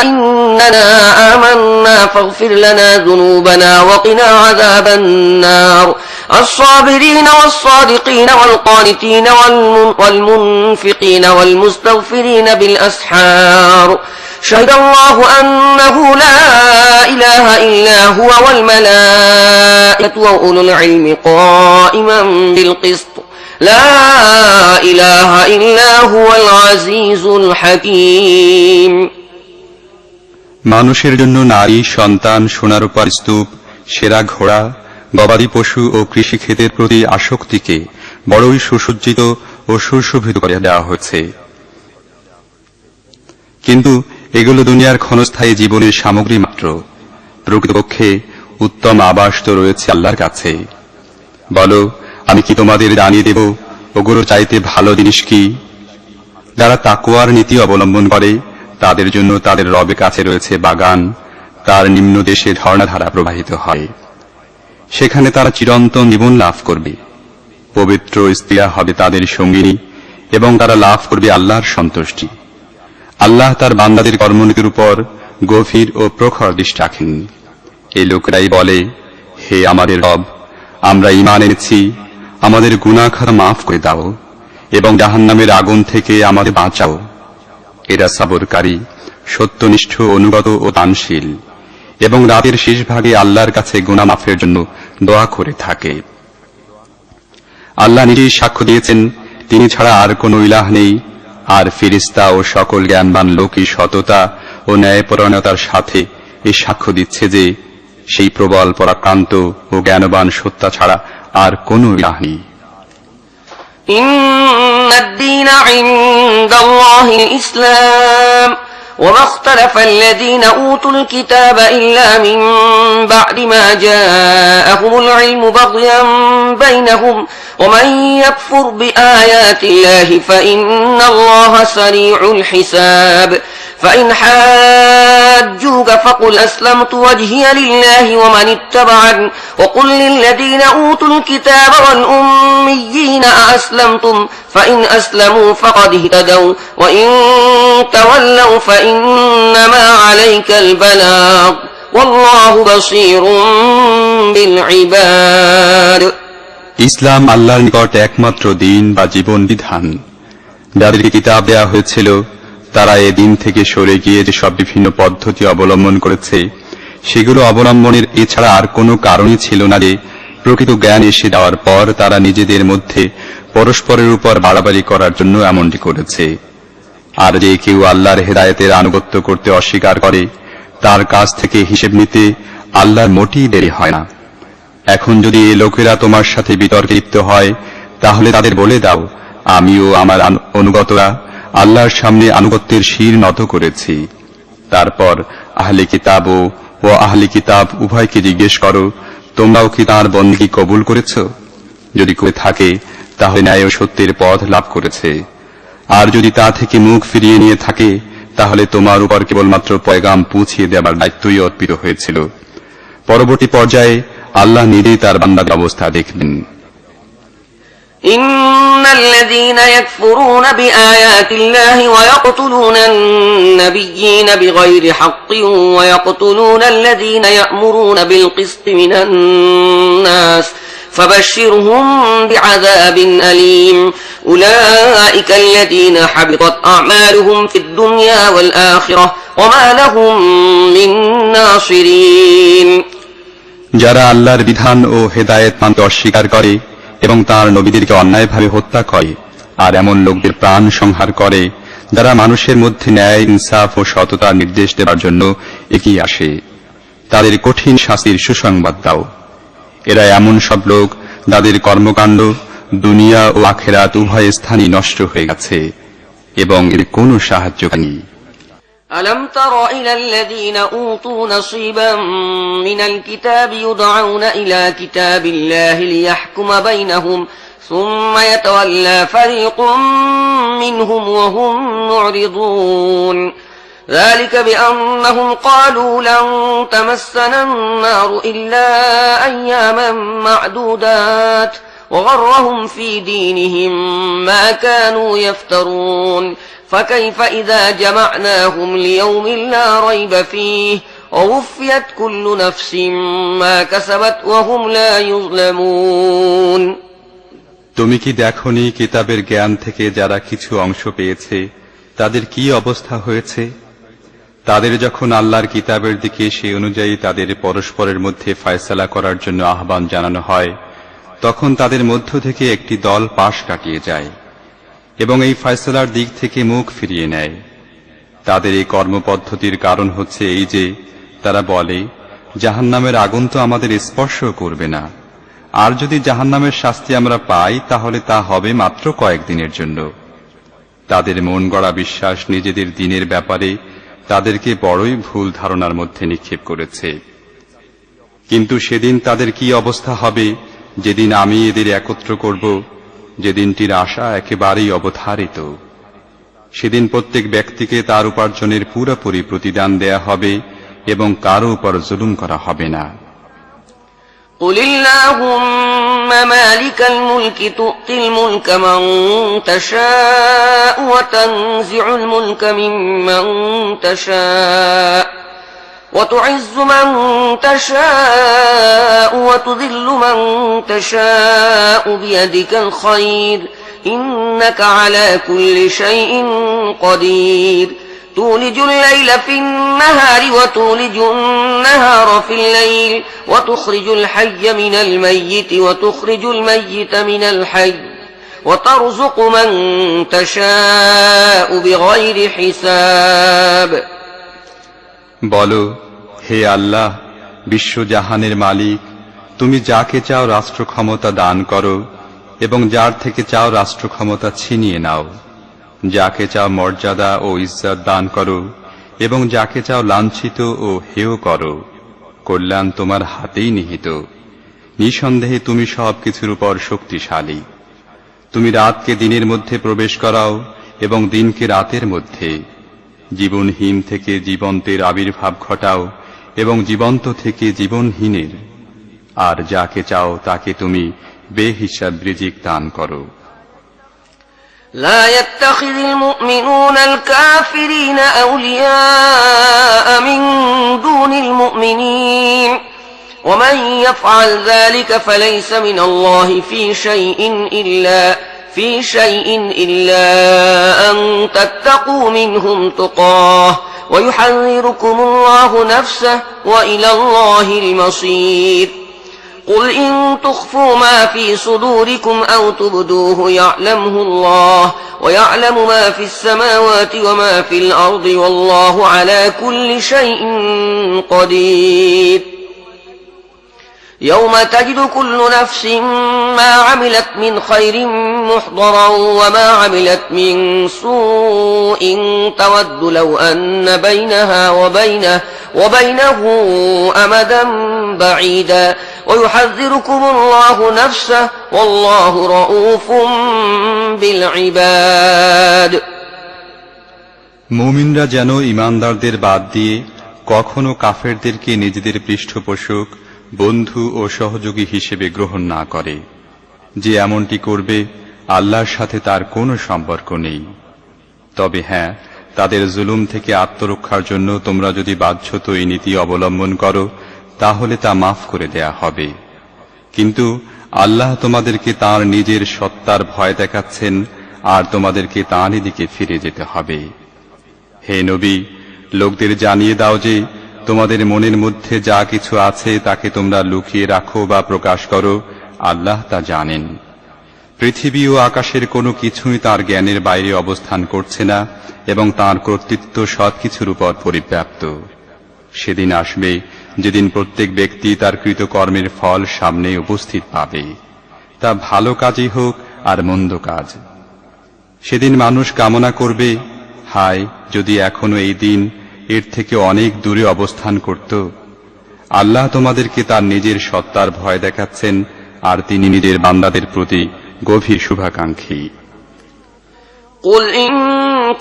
إننا آمنا فاغفر لنا ذنوبنا وقنا عذاب النار الصابرين والصادقين والقانتين والمنفقين والمستغفرين بالأسحار شهد الله أنه لا إله إلا هو والملائكة وأولو العلم قائما بالقسط لا إله إلا هو العزيز الحكيم মানুষের জন্য নারী, সন্তান, সোনার উপর স্তূপ, সেরা ঘোড়া, গবাদি পশু ও কৃষিক্ষেতের প্রতি আসক্তিকে বড়ই সুসজ্জিত ও সুশোভিত করে দেওয়া হয়েছে। কিন্তু এগুলো দুনিয়ার ক্ষণস্থায়ী জীবনের সামগ্রী মাত্র। প্রকৃতপক্ষে উত্তম আবাস তো রয়েছে আল্লাহর কাছে। বলো, আমি কি তোমাদের জানিয়ে দেব ওগুলো চাইতে ভালো জিনিস কি? যারা তাকওয়ার নীতি অবলম্বন করে তাদের জন্য তাদের রবের কাছে রয়েছে বাগান, তার নিম্ন দেশে ঝর্ণাধারা প্রবাহিত হয়। সেখানে তারা চিরন্তন জীবন লাভ করবে। পবিত্র স্ত্রীরা হবে তাদের সঙ্গিনী এবং তারা লাভ করবে আল্লাহর সন্তুষ্টি। আল্লাহ তার বান্দাদের কর্মনীতির উপর গভীর ও প্রখর দৃষ্টি রাখেন। এই লোকেরাই বলে, হে আমাদের রব, আমরা ঈমান এনেছি, আমাদের গুনাহ খাতা মাফ করে দাও এবং জাহান্নামের আগুন থেকে আমাদের বাঁচাও। এরা সবরকারী, সত্যনিষ্ঠ, অনুগত ও দানশীল এবং রাতের শেষ ভাগে আল্লাহর কাছে গুনাহ মাফের জন্য দোয়া করে থাকে। আল্লাহ নিজেই সাক্ষ্য দিয়েছেন তিনি ছাড়া আর কোনো ইলাহ নেই, আর ফেরেশতা ও সকল জ্ঞানবান লোকই সততা ও ন্যায়পরায়ণতার সাথে এই সাক্ষ্য দিচ্ছে যে সেই প্রবল পরাক্রান্ত ও জ্ঞানবান সত্তা ছাড়া আর কোনো ইলাহ নেই। ইন্নাদ-দীনা ইনদাল্লাহিল ইসলাম وما اختلف الذين أوتوا الكتاب إلا من بعد ما جاءهم العلم بغيا بينهم ومن يكفر بآيات الله فإن الله سريع الحساب فإن حاجوك فقل أسلمت وجهي لله ومن اتبعني وقل للذين أوتوا الكتاب والأميين أأسلمتم فإن أسلموا فقد اهتدوا وإن تولوا فإنما عليك البلاغ والله بصير بالعباد ইসলাম আল্লাহর নিকট একমাত্র দিন বা জীবন বিধান। যাদেরকে কিতাব দেয়া হয়েছিল তারা এ দিন থেকে সরে গিয়ে যে সব বিভিন্ন পদ্ধতি অবলম্বন করেছে সেগুলো অবলম্বনের এছাড়া আর কোনো কারণই ছিল না যে প্রকৃত জ্ঞান এসে যাওয়ার পর তারা নিজেদের মধ্যে পরস্পরের উপর বাড়াবাড়ি করার জন্য এমনটি করেছে। আর যে কেউ আল্লাহর হেদায়েতের আনুগত্য করতে অস্বীকার করে তার কাছ থেকে হিসেব নিতে আল্লাহর মোটেই দেরি হয় না। এখন যদি এই লোকেরা তোমার সাথে বিতর্কে লিপ্ত হয় তাহলে তাদের বলে দাও, আমিও আমার অনুগতরা আল্লাহর সামনে আনুগত্যের শির নত করেছি। তারপর আহলে কিতাব ও আহলে কিতাব উভয়কে জিজ্ঞেস করো, তোমরাও কি তাঁর বন্দেগী কবুল করেছ? যদি করে থাকে তাহলে ন্যায় ও সত্যের পথ লাভ করেছে, আর যদি তা থেকে মুখ ফিরিয়ে নিয়ে থাকে তাহলে তোমার উপর কেবলমাত্র পয়গাম পৌঁছিয়ে দেবার দায়িত্বই অর্পিত হয়েছিল। পরবর্তী পর্যায়ে আল্লাহ নিজেই তার বান্দাদের অবস্থা দেখবেন। إن الذين يكفرون بآيات الله ويقتلون النبيين بغير حق ويقتلون الذين يأمرون بالقسط من الناس فبشرهم بعذاب أليم أولئك الذين حبطت أعمالهم في الدنيا والآخرة وما لهم من ناصرين যারা আল্লাহর বিধান ও হেদায়েত মানতে অস্বীকার করে এবং তাঁর নবীদেরকে অন্যায়ভাবে হত্যা করে আর এমন লোকদের প্রাণ সংহার করে যারা মানুষের মধ্যে ন্যায়, ইনসাফ ও সততার নির্দেশ দেওয়ার জন্য এগিয়ে আসে, তাদের কঠিন শাস্তির সুসংবাদ দাও। এরা এমন সব লোক যাদের কর্মকাণ্ড দুনিয়া ও আখিরাত উভয় স্থানই নষ্ট হয়ে গেছে এবং এর কোনো সাহায্যকারী নেই। ألم تر إلى الذين أوتوا نصيبا من الكتاب يدعون إلى كتاب الله ليحكم بينهم ثم يتولى فريق منهم وهم معرضون ذلك بأنهم قالوا لن تمسنا النار إلا أياما معدودات وغرهم في دينهم ما كانوا يفترون فكيف إذا جمعناهم ليوم لا ريب فيه ووفيت كل نفس ما كسبت وهم لا يظلمون তুমি কি দেখনি কিতাবের জ্ঞান থেকে যারা কিছু অংশ পেয়েছে তাদের কি অবস্থা হয়েছে? তাদের যখন আল্লাহর কিতাবের দিকে সেই অনুযায়ী তাদের পরস্পরের মধ্যে ফয়সালা করার জন্য আহ্বান জানানো হয়, তখন তাদের মধ্য থেকে একটি দল পাশ কাটিয়ে যায় এবং এই ফয়সালার দিক থেকে মুখ ফিরিয়ে নেয়। তাদের এই কর্মপদ্ধতির কারণ হচ্ছে এই যে তারা বলে, জাহান্নামের আগুন তো আমাদের স্পর্শ করবে না, আর যদি জাহান্নামের শাস্তি আমরা পাই তাহলে তা হবে মাত্র কয়েকদিনের জন্য। তাদের মন গড়া বিশ্বাস নিজেদের দিনের ব্যাপারে তাদেরকে বড়ই ভুল ধারণার মধ্যে নিক্ষেপ করেছে। কিন্তু সেদিন তাদের কি অবস্থা হবে যেদিন আমি এদের একত্র করব, যে দিনটির আশা একেবারেই অবধারিত। সেদিন প্রত্যেক ব্যক্তিকে তার উপার্জনের পুরোপুরি প্রতিদান দেয়া হবে এবং কারো উপর জুলুম করা হবে না। قل اللهم مالك الملك تؤتي الملك من تشاء وتنزع الملك ممن تشاء وتعز من تشاء وتذل من تشاء بيدك الخير إنك على كل شيء قدير تولج الليل في النهار وتولج النهار في الليل وتخرج الحي من الميت وتخرج الميت من الحي وترزق من تشاء بغير حساب বলো, হে আল্লাহ, বিশ্বজাহানের মালিক, তুমি যাকে চাও রাষ্ট্র ক্ষমতা দান করো এবং যার থেকে চাও রাষ্ট্র ক্ষমতা ছিনিয়ে নাও। যাকে চাও মর্যাদা ও ইজ্জত দান করো এবং যাকে চাও লাঞ্ছিত ও হেয় করো। কল্যাণ তোমার হাতেই নিহিত। নিঃসন্দেহে তুমি সবকিছুর উপর শক্তিশালী। তুমি রাতকে দিনের মধ্যে প্রবেশ করাও এবং দিনকে রাতের মধ্যে। জীবনহীন থেকে জীবন্তের আবির্ভাব ঘটাও এবং জীবন্ত থেকে জীবনহীনের। আর যাকে চাও তাকে তুমি বেহিসাব রিজিক দান করো। لا يتخذ المؤمنون الكافرين أولياء من دون المؤمنين ومن يفعل ذلك فليس من الله في شيء إلا أن تتقوا منهم تقاه ويحذركم الله نفسه وإلى الله المصير قل إن تخفوا ما في صدوركم أو تبدوه يعلمه الله ويعلم ما في السماوات وما في الأرض والله على كل شيء قدير يوم تجد كل نفس ما عملت من خير محضرا وما عملت من سوء تود لو أن بينها وبينه أمدا بعيدا ويحذركم الله نفسه والله رؤوف بالعباد মুমিনরা যেন ঈমানদারদের বাদ দিয়ে কখনো কাফেরদেরকে নিজেদের পৃষ্ঠপোষক, বন্ধু ও সহযোগী হিসেবে গ্রহণ না করে। যে এমনটি করবে আল্লাহর সাথে তার কোনো সম্পর্ক নেই। তবে হ্যাঁ, তাদের জুলুম থেকে আত্মরক্ষার জন্য তোমরা যদি বাধ্যত এই নীতি অবলম্বন করো তাহলে তা মাফ করে দেয়া হবে। কিন্তু আল্লাহ তোমাদেরকে তাঁর নিজের সত্তার ভয় দেখাচ্ছেন আর তোমাদেরকে তাঁরই দিকে ফিরে যেতে হবে। হে নবী, লোকদের জানিয়ে দাও যে তোমাদের মনের মধ্যে যা কিছু আছে তাকে তোমরা লুকিয়ে রাখো বা প্রকাশ করো, আল্লাহ তা জানেন। পৃথিবী ও আকাশের কোনো কিছুই তার জ্ঞানের বাইরে অবস্থান করছে না এবং তাঁর কর্তৃত্ব সবকিছুর উপর পরিব্যাপ্ত। সেদিন আসবে যেদিন প্রত্যেক ব্যক্তি তার কৃতকর্মের ফল সামনে উপস্থিত পাবে, তা ভালো কাজই হোক আর মন্দ কাজ। সেদিন মানুষ কামনা করবে, হায় যদি এখনো এই দিন এর থেকে অনেক দূরে অবস্থান করত। আল্লাহ তোমাদেরকে তার নিজের সত্তার ভয় দেখাচ্ছেন আর তিনি নিজের বান্দাদের প্রতি গভীর শুভাকাঙ্ক্ষী। قل إن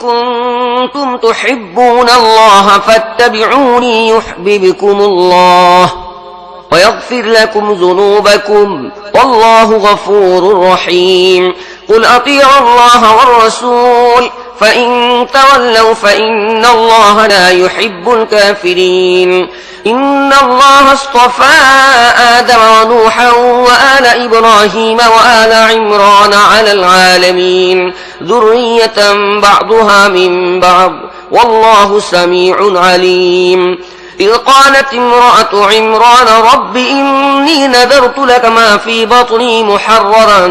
كنتم تحبون الله فاتبعوني يحببكم الله ويغفر لكم ذنوبكم والله غفور رحيم قل أطيعوا الله والرسول فإن تولوا فإن الله لا يحب الكافرين إن الله اصطفى آدم ونوحا وآل إبراهيم وآل عمران على العالمين ذرية بعضها من بعض والله سميع عليم إذ قالت امرأة عمران رب إني نذرت لك ما في بطني محررا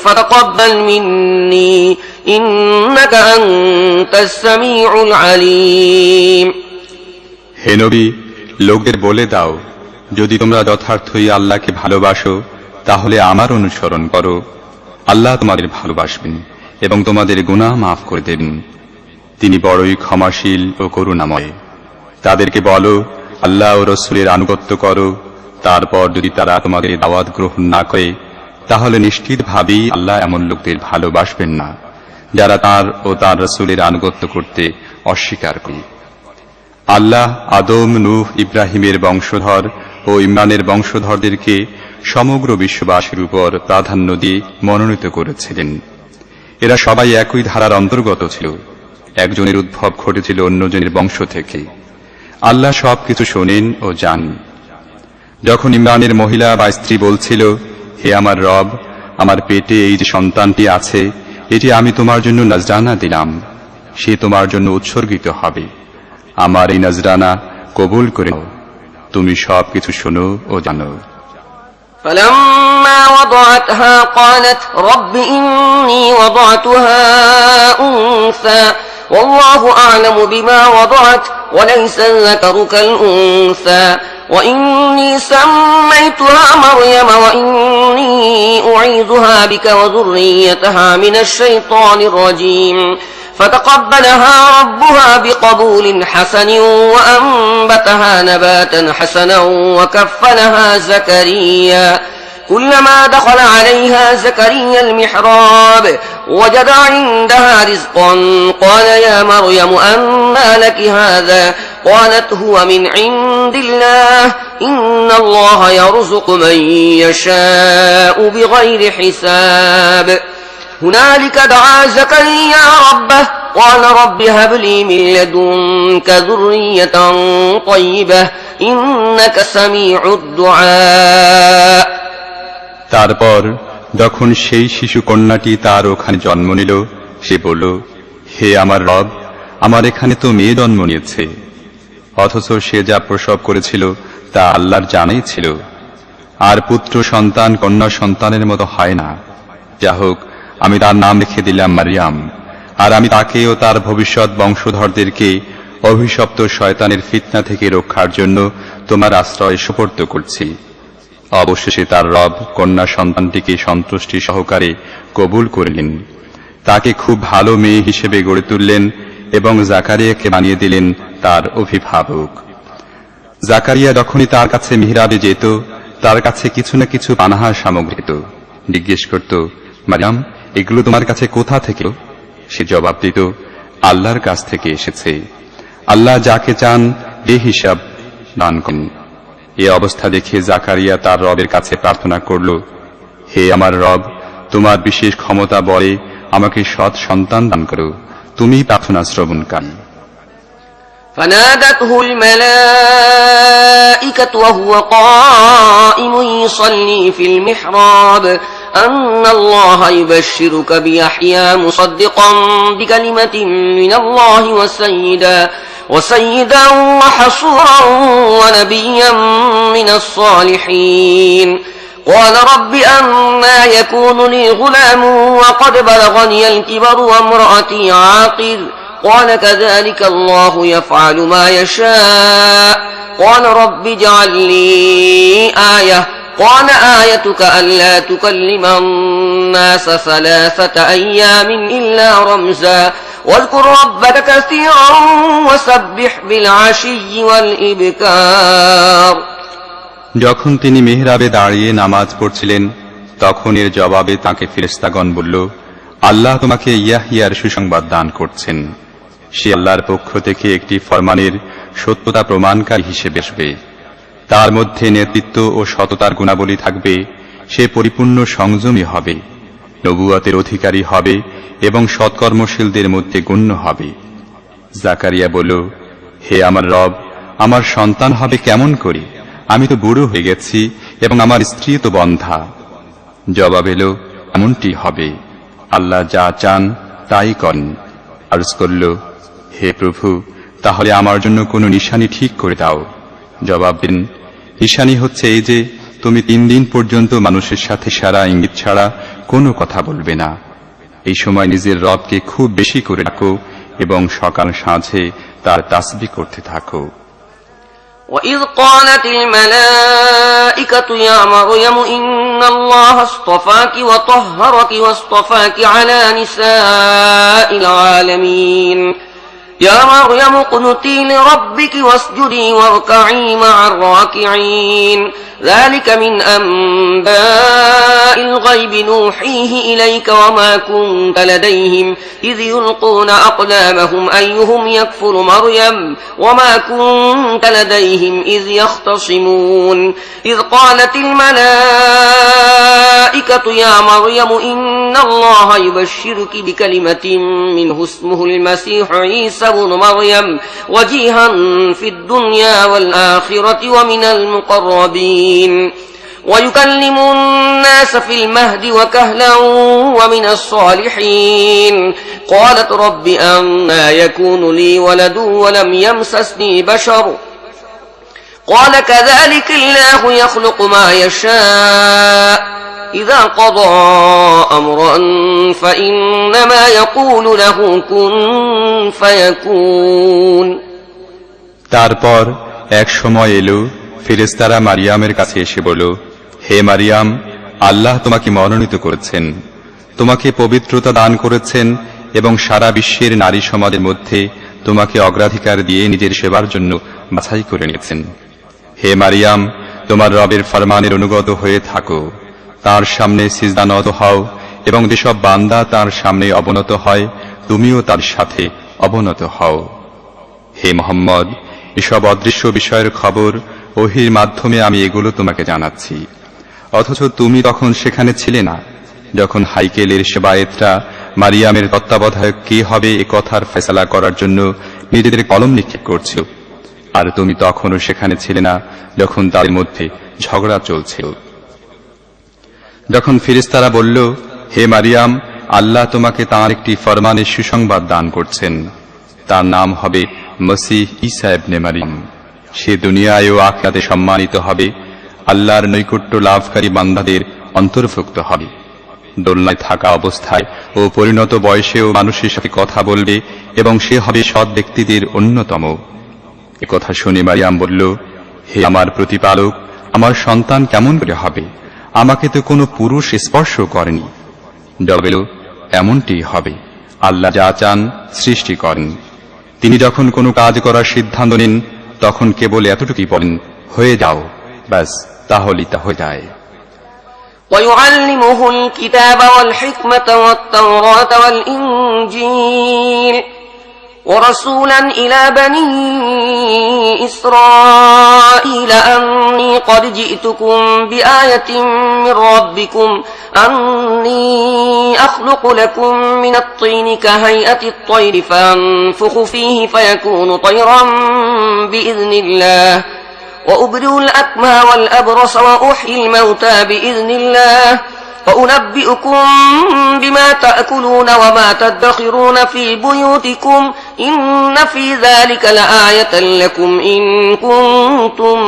فتقبل مني إنك أنت السميع العليم হে নবী, লোকদের বলে দাও, যদি তোমরা যথার্থই আল্লাহকে ভালোবাসো তাহলে আমার অনুসরণ করো। আল্লাহ তোমাদের ভালোবাসবেন এবং তোমাদের গুনাহ মাফ করে দেবেন। তিনি বড়ই ক্ষমাশীল ও করুণাময়। তাদেরকে বলো, আল্লাহ ও রাসূলের আনুগত্য করো। তারপর যদি তারা তোমাদের দাওয়াত গ্রহণ না করে তাহলে নিশ্চিতভাবেই আল্লাহ এমন লোকদের ভালোবাসবেন না যারা তার ও তার রাসূলের আনুগত্য করতে অস্বীকার করে। আল্লাহ আদম, নূহ, ইব্রাহিমের বংশধর ও ইমরানের বংশধরদেরকে সমগ্র বিশ্ববাসীর উপর প্রাধান্য দিয়ে মনোনীত করেছিলেন। এরা সবাই একই ধারার অন্তর্গত ছিল। একজনের উদ্ভব ঘটেছিল অন্যজনের বংশ থেকে। আল্লাহ সবকিছু শোনেন ও জানেন। যখন ইমরানের মহিলা বা স্ত্রী বলছিল, হে আমার রব, আমার পেটে এই যে সন্তানটি আছে এটি আমি তোমার জন্য নজরানা দিলাম, সে তোমার জন্য উৎসর্গিত হবে, আমার এই নজরানা কবুল করে নাও, তুমি সবকিছু শোনো ও জানো। فلما وضعتها قالت رب إني وضعتها أنثى والله أعلم بما وضعت وليس الذكر كالأنثى وإني سميتها مريم وإني أعيذها بك وذريتها من الشيطان الرجيم فتقبلها ربها بقبول حسن وأنبتها نباتا حسنا وكفلها زكريا كلما دخل عليها زكريا المحراب وجد عندها رزقا قال يا مريم أنى لك هذا قالت هو من عند الله إن الله يرزق من يشاء بغير حساب هنالك دعا زكريا ربه قال رب هب لي من لدنك ذرية طيبة إنك سميع الدعاء তারপর যখন সেই শিশু কন্যাটি তার ওখানে জন্ম নিল, সে বলল, হে আমার রব, আমার এখানে তো মেয়ে জন্ম নিয়েছে, অথচ সে যা প্রসব করেছিল তা আল্লাহর জানাই ছিল। আর পুত্র সন্তান কন্যা সন্তানের মতো হয় না। যা হোক, আমি তার নাম রেখে দিলাম মারিয়াম, আর আমি তাকে ও তার ভবিষ্যৎ বংশধরদেরকে অভিশপ্ত শয়তানের ফিতনা থেকে রক্ষার জন্য তোমার আশ্রয় সুপর্দ করছি। অবশেষে তার রব কন্যা সন্তানটিকে সন্তুষ্টি সহকারে কবুল করলেন, তাকে খুব ভালো মেয়ে হিসেবে গড়ে তুললেন এবং জাকারিয়াকে বানিয়ে দিলেন তার অভিভাবক। জাকারিয়া যখনই তার কাছে মিহরাবে যেত, তার কাছে কিছু না কিছু পানাহার সামগ্রী পেত। জিজ্ঞেস করত, মারিয়াম, এগুলো তোমার কাছে কোথা থেকে? সে জবাব দিত, আল্লাহর কাছ থেকে এসেছে। আল্লাহ যাকে চান বেহিসাব দান করেন। এ অবস্থা দেখে জাকারিয়া তার রবের কাছে প্রার্থনা করল, হে আমার রব, তোমার বিশেষ ক্ষমতা বলে আমাকে সৎ সন্তান দান করো, তুমি প্রার্থনা শ্রবণকারী। فنادته الملائكة وهو قائم يصلي في المحراب أن الله يبشرك بيحيى مصدقا بكلمة من الله وسيدا وحصورا ونبيا من الصالحين قال رب أنى يكون لي غلام وقد بلغني الكبر وامرأتي عاقر قال كذلك الله يفعل ما يشاء قال رب اجعل لي آية قال آيتك ألا تكلم الناس 3 أيام إلا رمزا واذكر ربك كثيرا وسبح بالعشي والإبكار যখন তিনি মিহরাবে দাঁড়িয়ে নামাজ পড়ছিলেন, তখন এর জবাবে তাকে ফেরেশতাগণ বলল, আল্লাহ তোমাকে ইয়াহইয়ার সুসংবাদ দান করছেন। সে আল্লাহর পক্ষ থেকে একটি ফরমানের সত্যতা প্রমাণকারী হিসেবে আসবে। তার মধ্যে নেতৃত্ব ও সততার গুণাবলী থাকবে। সে পরিপূর্ণ সংযমী হবে। নবুয়তের অধিকারী হবে এবং সৎকর্মশীলদের মধ্যে গণ্য হবে। জাকারিয়া বলল, হে আমার রব, আমার সন্তান হবে কেমন করে? আমি তো বুড়ো হয়ে গেছি এবং আমার স্ত্রী তো বন্ধ্যা। জবাব এলো, এমনটি হবে, আল্লাহ যা চান তাই করেন। আরজ করল, হে প্রভু, তাহলে আমার জন্য কোনো নিশানি ঠিক করে দাও। জবাব দিন, নিশানি হচ্ছে এই যে তুমি 3 দিন পর্যন্ত মানুষের সাথে সারা ইঙ্গিত ছাড়া কোনো কথা বলবে না। এই সময় নিজের রবকে খুব বেশি করে ডাকো এবং সকাল সাঁঝে তার তাসবিহ করতে থাকো। وَإِذْ قَالَتِ الْمَلَائِكَةُ يَا مَرْيَمُ إِنَّ اللَّهَ اصْطَفَاكِ وَطَهَّرَكِ وَاصْطَفَاكِ عَلَى نِسَاءِ الْعَالَمِينَ يَا مَرْيَمُ اقْنُتِي لِرَبِّكِ وَاسْجُدِي وَارْكَعِي مَعَ الرَّاكِعِينَ ذلك من أنباء الغيب نوحيه إليك وما كنت لديهم إذ يلقون أقلامهم أيهم يكفل مريم وما كنت لديهم إذ يختصمون إذ قالت الملائكة يا مريم إن الله يبشرك بكلمة منه اسمه المسيح عيسى بن مريم وجيها في الدنيا والآخرة ومن المقربين ويكلم الناس في المهد وكهلا ومن الصالحين قالت رب أنى يكون لي ولد ولم يمسسني بشر قال كذلك الله يخلق ما يشاء إذا قضى أمرا فإنما يقول له كن فيكون। তারপর এক সময় এলো, ফেরেশতারা মারিয়ামের কাছে এসে বলল, হে মারিয়াম, আল্লাহ তোমাকে মনোনীত করেছেন, তোমাকে পবিত্রতা দান করেছেন এবং সারা বিশ্বের নারী সমাজের মধ্যে তোমাকে অগ্রাধিকার দিয়ে নিজের সেবার জন্য বাছাই করে নিয়েছেন। হে মারিয়াম, তোমার রবের ফরমানের অনুগত হয়ে থাকো, তার সামনে সিজদা নত হও এবং যেসব বান্দা তার সামনে অবনত হয় তুমিও তার সাথে অবনত হও। হে মুহাম্মদ, এসব অদৃশ্য বিষয়ের খবর ওহীর মাধ্যমে আমি এগুলো তোমাকে জানাচ্ছি, অথচ তুমি তখন সেখানে ছিলে না যখন হাইকেলের সেবায়েতরা মারিয়ামের তত্ত্বাবধায়ক কে হবে এ কথার ফয়সালা করার জন্য নিজেদের কলম নিক্ষেপ করছিল, আর তুমি তখনও সেখানে ছিলে না যখন তাদের মধ্যে ঝগড়া চলছিল। যখন ফেরেশতারা বলল, হে মারিয়াম, আল্লাহ তোমাকে তাঁর একটি ফরমানের সুসংবাদ দান করছেন, তার নাম হবে মসিহ ঈসা ইবনে মারিয়াম, সে দুনিয়ায় ও আখিরাতে সম্মানিত হবে, আল্লাহর নৈকট্য লাভকারী বান্দাদের অন্তর্ভুক্ত হবে, দোলনায় থাকা অবস্থায় ও পরিণত বয়সেও মানুষের সাথে কথা বলবে এবং সে হবে সৎ ব্যক্তিদের অন্যতম। এ কথা শুনে মারিয়াম বলল, হে আমার প্রতিপালক, আমার সন্তান কেমন করে হবে? আমাকে তো কোনো পুরুষ স্পর্শ করেনি। জবাব এলো, এমনটি হবে, আল্লাহ যা চান সৃষ্টি করেন। তিনি যখন কোনো কাজ করার সিদ্ধান্ত নেন তখন কেবল এতটুকুই বলেন, হয়ে যাও, ব্যাস, তাহলেই তা হয়ে যায়। ويعلمه الكتاب والحكمة والتوراة والإنجيل ورسولا إلى بني إسرائيل أني قد جئتكم بآية من ربكم أني أخلق لكم من الطين كهيئة الطير فأنفخ فيه فيكون طيرا بإذن الله وأبرئ الأكمه والأبرص وأحيي الموتى بإذن الله وأنبئكم بما تأكلون وما تدخرون في بيوتكم إن في ذلك لآية لكم إن كنتم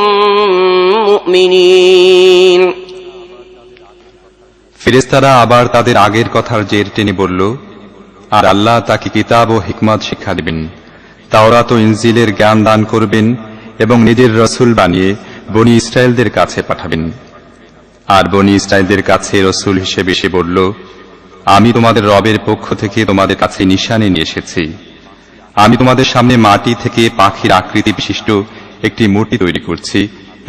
مؤمنين। ফেরেশতারা আবার তাদের আগের কথার জের টেনে বলল, আর আল্লাহ তাকে কিতাব ও হিকমত শিক্ষা দিবেন, তাওরাত ও ইনজিলের জ্ঞান দান করবেন এবং নিজের রসুল বানিয়ে বনি ইসরায়েলদের কাছে পাঠাবেন। আর বনি ইসরায়েলদের কাছে রসুল হিসেবে এসে বলল, আমি তোমাদের রবের পক্ষ থেকে তোমাদের কাছে নিশানি নিয়ে এসেছি। আমি তোমাদের সামনে মাটি থেকে পাখির আকৃতি বিশিষ্ট একটি মূর্তি তৈরি করছি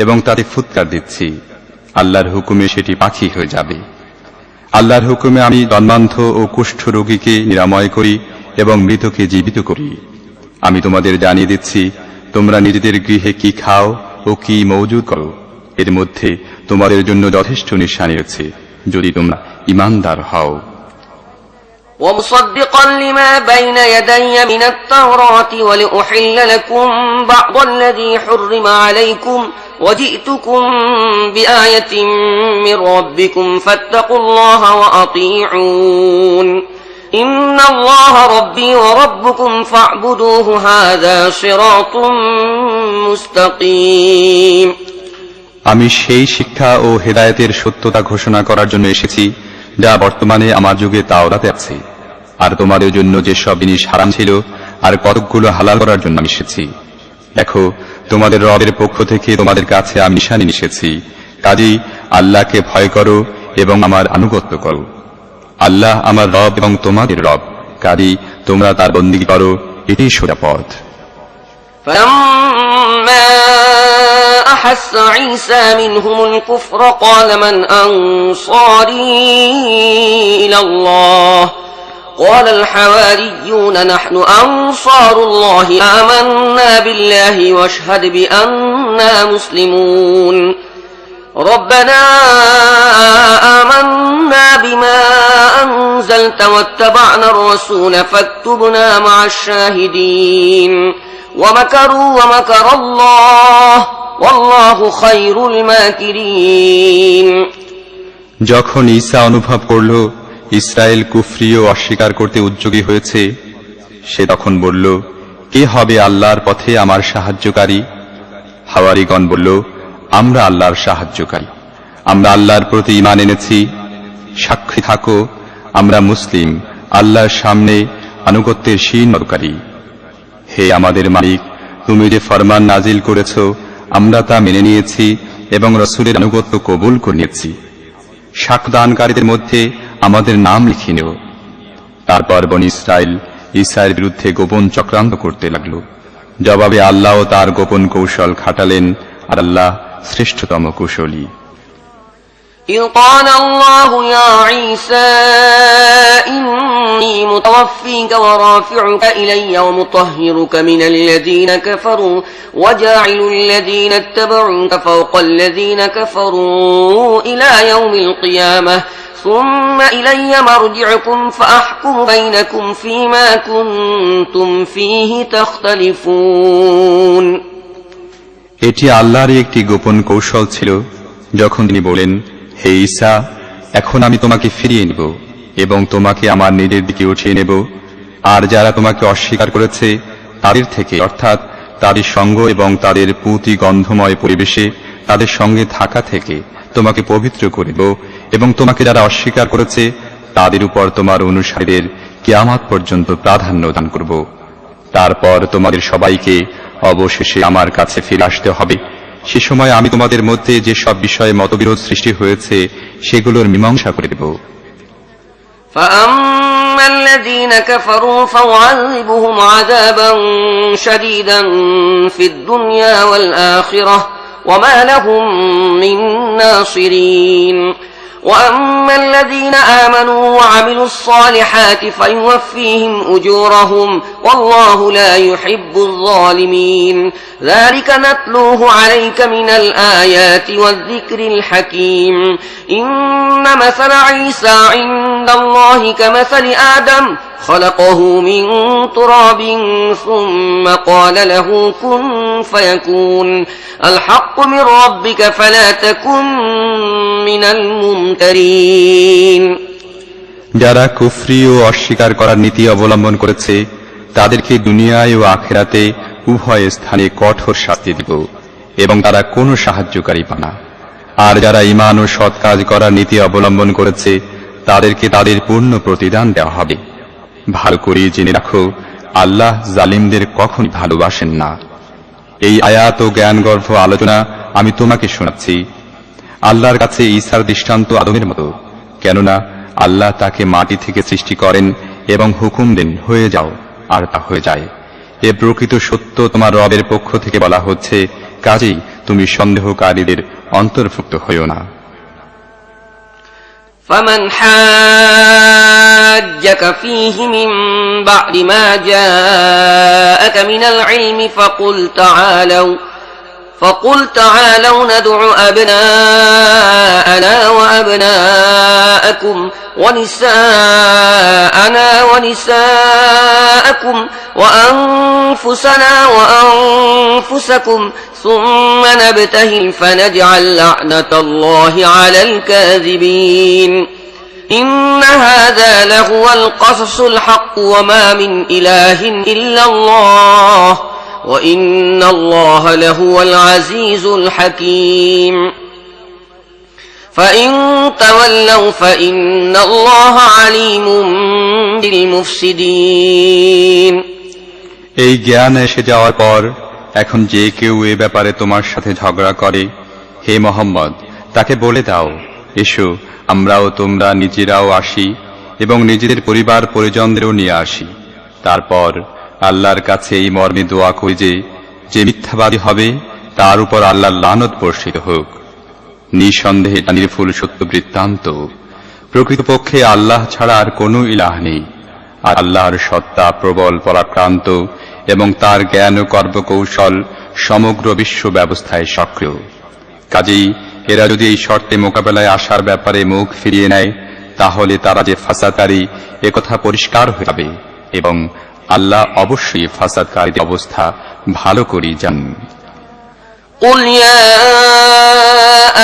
এবং তাতে ফুৎকার দিচ্ছি, আল্লাহর হুকুমে সেটি পাখি হয়ে যাবে। আল্লাহর হুকুমে আমি জন্মান্ধ ও কুষ্ঠ রোগীকে নিরাময় করি এবং মৃতকে জীবিত করি। আমি তোমাদের জানিয়ে দিচ্ছি, তোমরা নিজেদের গৃহে কি খাও ও কি মওজুদ করো, এর মধ্যে তোমাদের জন্য যথেষ্ট নিশানি আছে, যদি তোমরা ঈমানদার হও। ومصدقا لما بين يدي من التوراة ولأحل لكم بعض الذي حرم عليكم وجئتكم بآية من ربكم فاتقوا الله وأطيعون إن الله ربي وربكم فاعبدوه هذا صراط مستقيم আমি সেই শিক্ষা ও হেদায়েতের সত্যতা ঘোষণা করার জন্য এসেছি যা বর্তমানে আমার যুগে তাওরাতে আছে, আর তোমাদের জন্য যে সব জিনিস হারাম ছিল আর কতকগুলো হালাল করার জন্য আমি এসেছি। দেখো, তোমাদের রবের পক্ষ থেকে তোমাদের কাছে আমি নিশানি নিয়ে এসেছি, কাজেই আল্লাহকে ভয় করো এবং আমার আনুগত্য করো। আল্লাহ আমার রব এবং তোমাদের রব, কাজেই তোমরা তার বন্দেগী করো, এটাই সোজা পথ। فلما أحس عيسى منهم الكفر قال من أنصاري إلى الله قال الحواريون نحن أنصار الله آمنا بالله واشهد بأننا مسلمون ربنا آمنا بما أنزلت واتبعنا الرسول فاكتبنا مع الشاهدين ومكروا ومكر الله والله خير الماكرين যখন ঈসা অনুভব করল ইসরায়েল কুফরি ও অস্বীকার করতে উদ্যোগী হয়েছে, সে তখন বলল, কে হবে আল্লাহর পথে আমার সাহায্যকারী? হাওয়ারীগণ বলল, আমরা আল্লাহর সাহায্যকারী, আমরা আল্লাহর প্রতি ঈমান এনেছি, সাক্ষী থাকো আমরা মুসলিম, আল্লাহর সামনে আনুগত্যের শীর্ণকারী। হে আমাদের মালিক, তুমি যে ফরমান নাজিল করেছ আমরা তা মেনে নিয়েছি এবং রাসূলের আনুগত্য কবুল করে নিয়েছি। সাক্ষ্যদানকারীদের মধ্যে আমাদের নাম লিখে নেও। তারপর বনী ইসরাইল ঈসার বিরুদ্ধে গোপন চক্রান্ত করতে লাগল। জবাবে আল্লাহ তার গোপন কৌশল খাটালেন, আর আল্লাহ শ্রেষ্ঠতম কৌশলী। إذ قال الله يا عيسى إني متوفيك ورافعك إلي ومطهرك من الذين كفروا وجاعل الذين اتبعوك فوق الذين كفروا إلى يوم القيامة ثم إلي مرجعكم فأحكم بينكم فيما كنتم فيه تختلفون এটি আল্লাহর একটি গোপন কৌশল ছিল যখন তিনি বলেন, হে ঈসা, এখন আমি তোমাকে ফিরিয়ে নেব এবং তোমাকে আমার নিজের দিকে উঠিয়ে নেব, আর যারা তোমাকে অস্বীকার করেছে তাদের থেকে, অর্থাৎ তাদের সঙ্গ এবং তাদের পুঁতি গন্ধময় পরিবেশে তাদের সঙ্গে থাকা থেকে তোমাকে পবিত্র করে দেব, এবং তোমাকে যারা অস্বীকার করেছে তাদের উপর তোমার অনুসারীদের কিয়ামত পর্যন্ত প্রাধান্য দান করব। তারপর তোমাদের সবাইকে অবশেষে আমার কাছে ফিরে আসতে হবে। সে সময় আমি তোমাদের মধ্যে যে সব বিষয়ে মতবিরোধ সৃষ্টি হয়েছে সেগুলোর মীমাংসা করে দেব। فأما الذين كفروا فأعذبهم عذابا شديدا في الدنيا والآخرة وما لهم من ناصرين وأما الذين آمنوا وعملوا الصالحات فيوفيهم أجورهم والله لا يحب الظالمين ذلك نتلوه عليك من الآيات والذكر الحكيم إن مثل عيسى عند الله كمثل آدم خلقه من تراب ثم قال له كن فيكون الحق من ربك فلا تكن من الممترين যারা কুফরি ও অস্বীকার করার নীতি অবলম্বন করেছে তাদেরকে দুনিয়ায় ও আখিরাতে উভয় স্থানে কঠোর শাস্তি দেব এবং তারা কোনো সাহায্যকারী পায় না। আর যারা ঈমান ও সৎ কাজ করার নীতি অবলম্বন করেছে তাদেরকে তাদের পূর্ণ প্রতিদান দেওয়া হবে। ভালো করে জেনে রাখো, আল্লাহ জালিমদের কখনই ভালোবাসেন না। এই আয়াত ও জ্ঞানগর্ভ আলোচনা আমি তোমাকে শোনাচ্ছি। আল্লাহর কাছে ঈসার দৃষ্টান্ত আদমের মতো, কেননা আল্লাহ তাকে মাটি থেকে সৃষ্টি করেন এবং হুকুম দেন, হয়ে যাও, আর তা হয়ে যায়। এ প্রকৃত সত্য তোমার রবের পক্ষ থেকে বলা হচ্ছে, কাজেই তুমি সন্দেহকারীদের অন্তর্ভুক্ত হইও না। فمن حاجك فيه من بعد ما جاءك من العلم فقل تعالوا ندع أبناءنا وأبناءكم ونساءكم ونساءنا ونساءكم وأنفسنا وأنفسكم ثم نبتهل فنجعل لعنة الله على الكاذبين إن هذا لهو القصص الحق وما من إله إلا الله وإن الله لهو العزيز الحكيم فإن تولوا فإن الله عليم بالمفسدين এই জ্ঞান এসে যাওয়ার পর এখন যে কেউ এ ব্যাপারে তোমার সাথে ঝগড়া করে, হে মুহাম্মদ, তাকে বলে দাও, এসো আমরাও তোমরা নিজেরাও আসি এবং নিজেদের পরিবার পরিজনদেরও নিয়ে আসি। তারপর আল্লাহর কাছে এই মর্মে দোয়া করি যে মিথ্যাবাদী হবে তার উপর আল্লাহর লানত বর্ষিত হোক। নিঃসন্দেহে এটা নির্ভুল সত্য বৃত্তান্ত। প্রকৃতপক্ষে আল্লাহ ছাড়া আর কোনো ইলাহ নেই, আর আল্লাহর সত্তা প্রবল পরাক্রান্ত এবং তার জ্ঞান ও কর্মকৌশল সমগ্র বিশ্ব ব্যবস্থায় সক্রিয়। কাজেই এরা যদি এই শর্তে মোকাবেলায় আসার ব্যাপারে মুখ ফিরিয়ে নেয়, তাহলে তারা যে ফাসাদকারী একথা পরিষ্কার হয়ে যাবে এবং আল্লাহ অবশ্যই ফাসাদকারীদের অবস্থা ভালো করেই জানেন। قل يا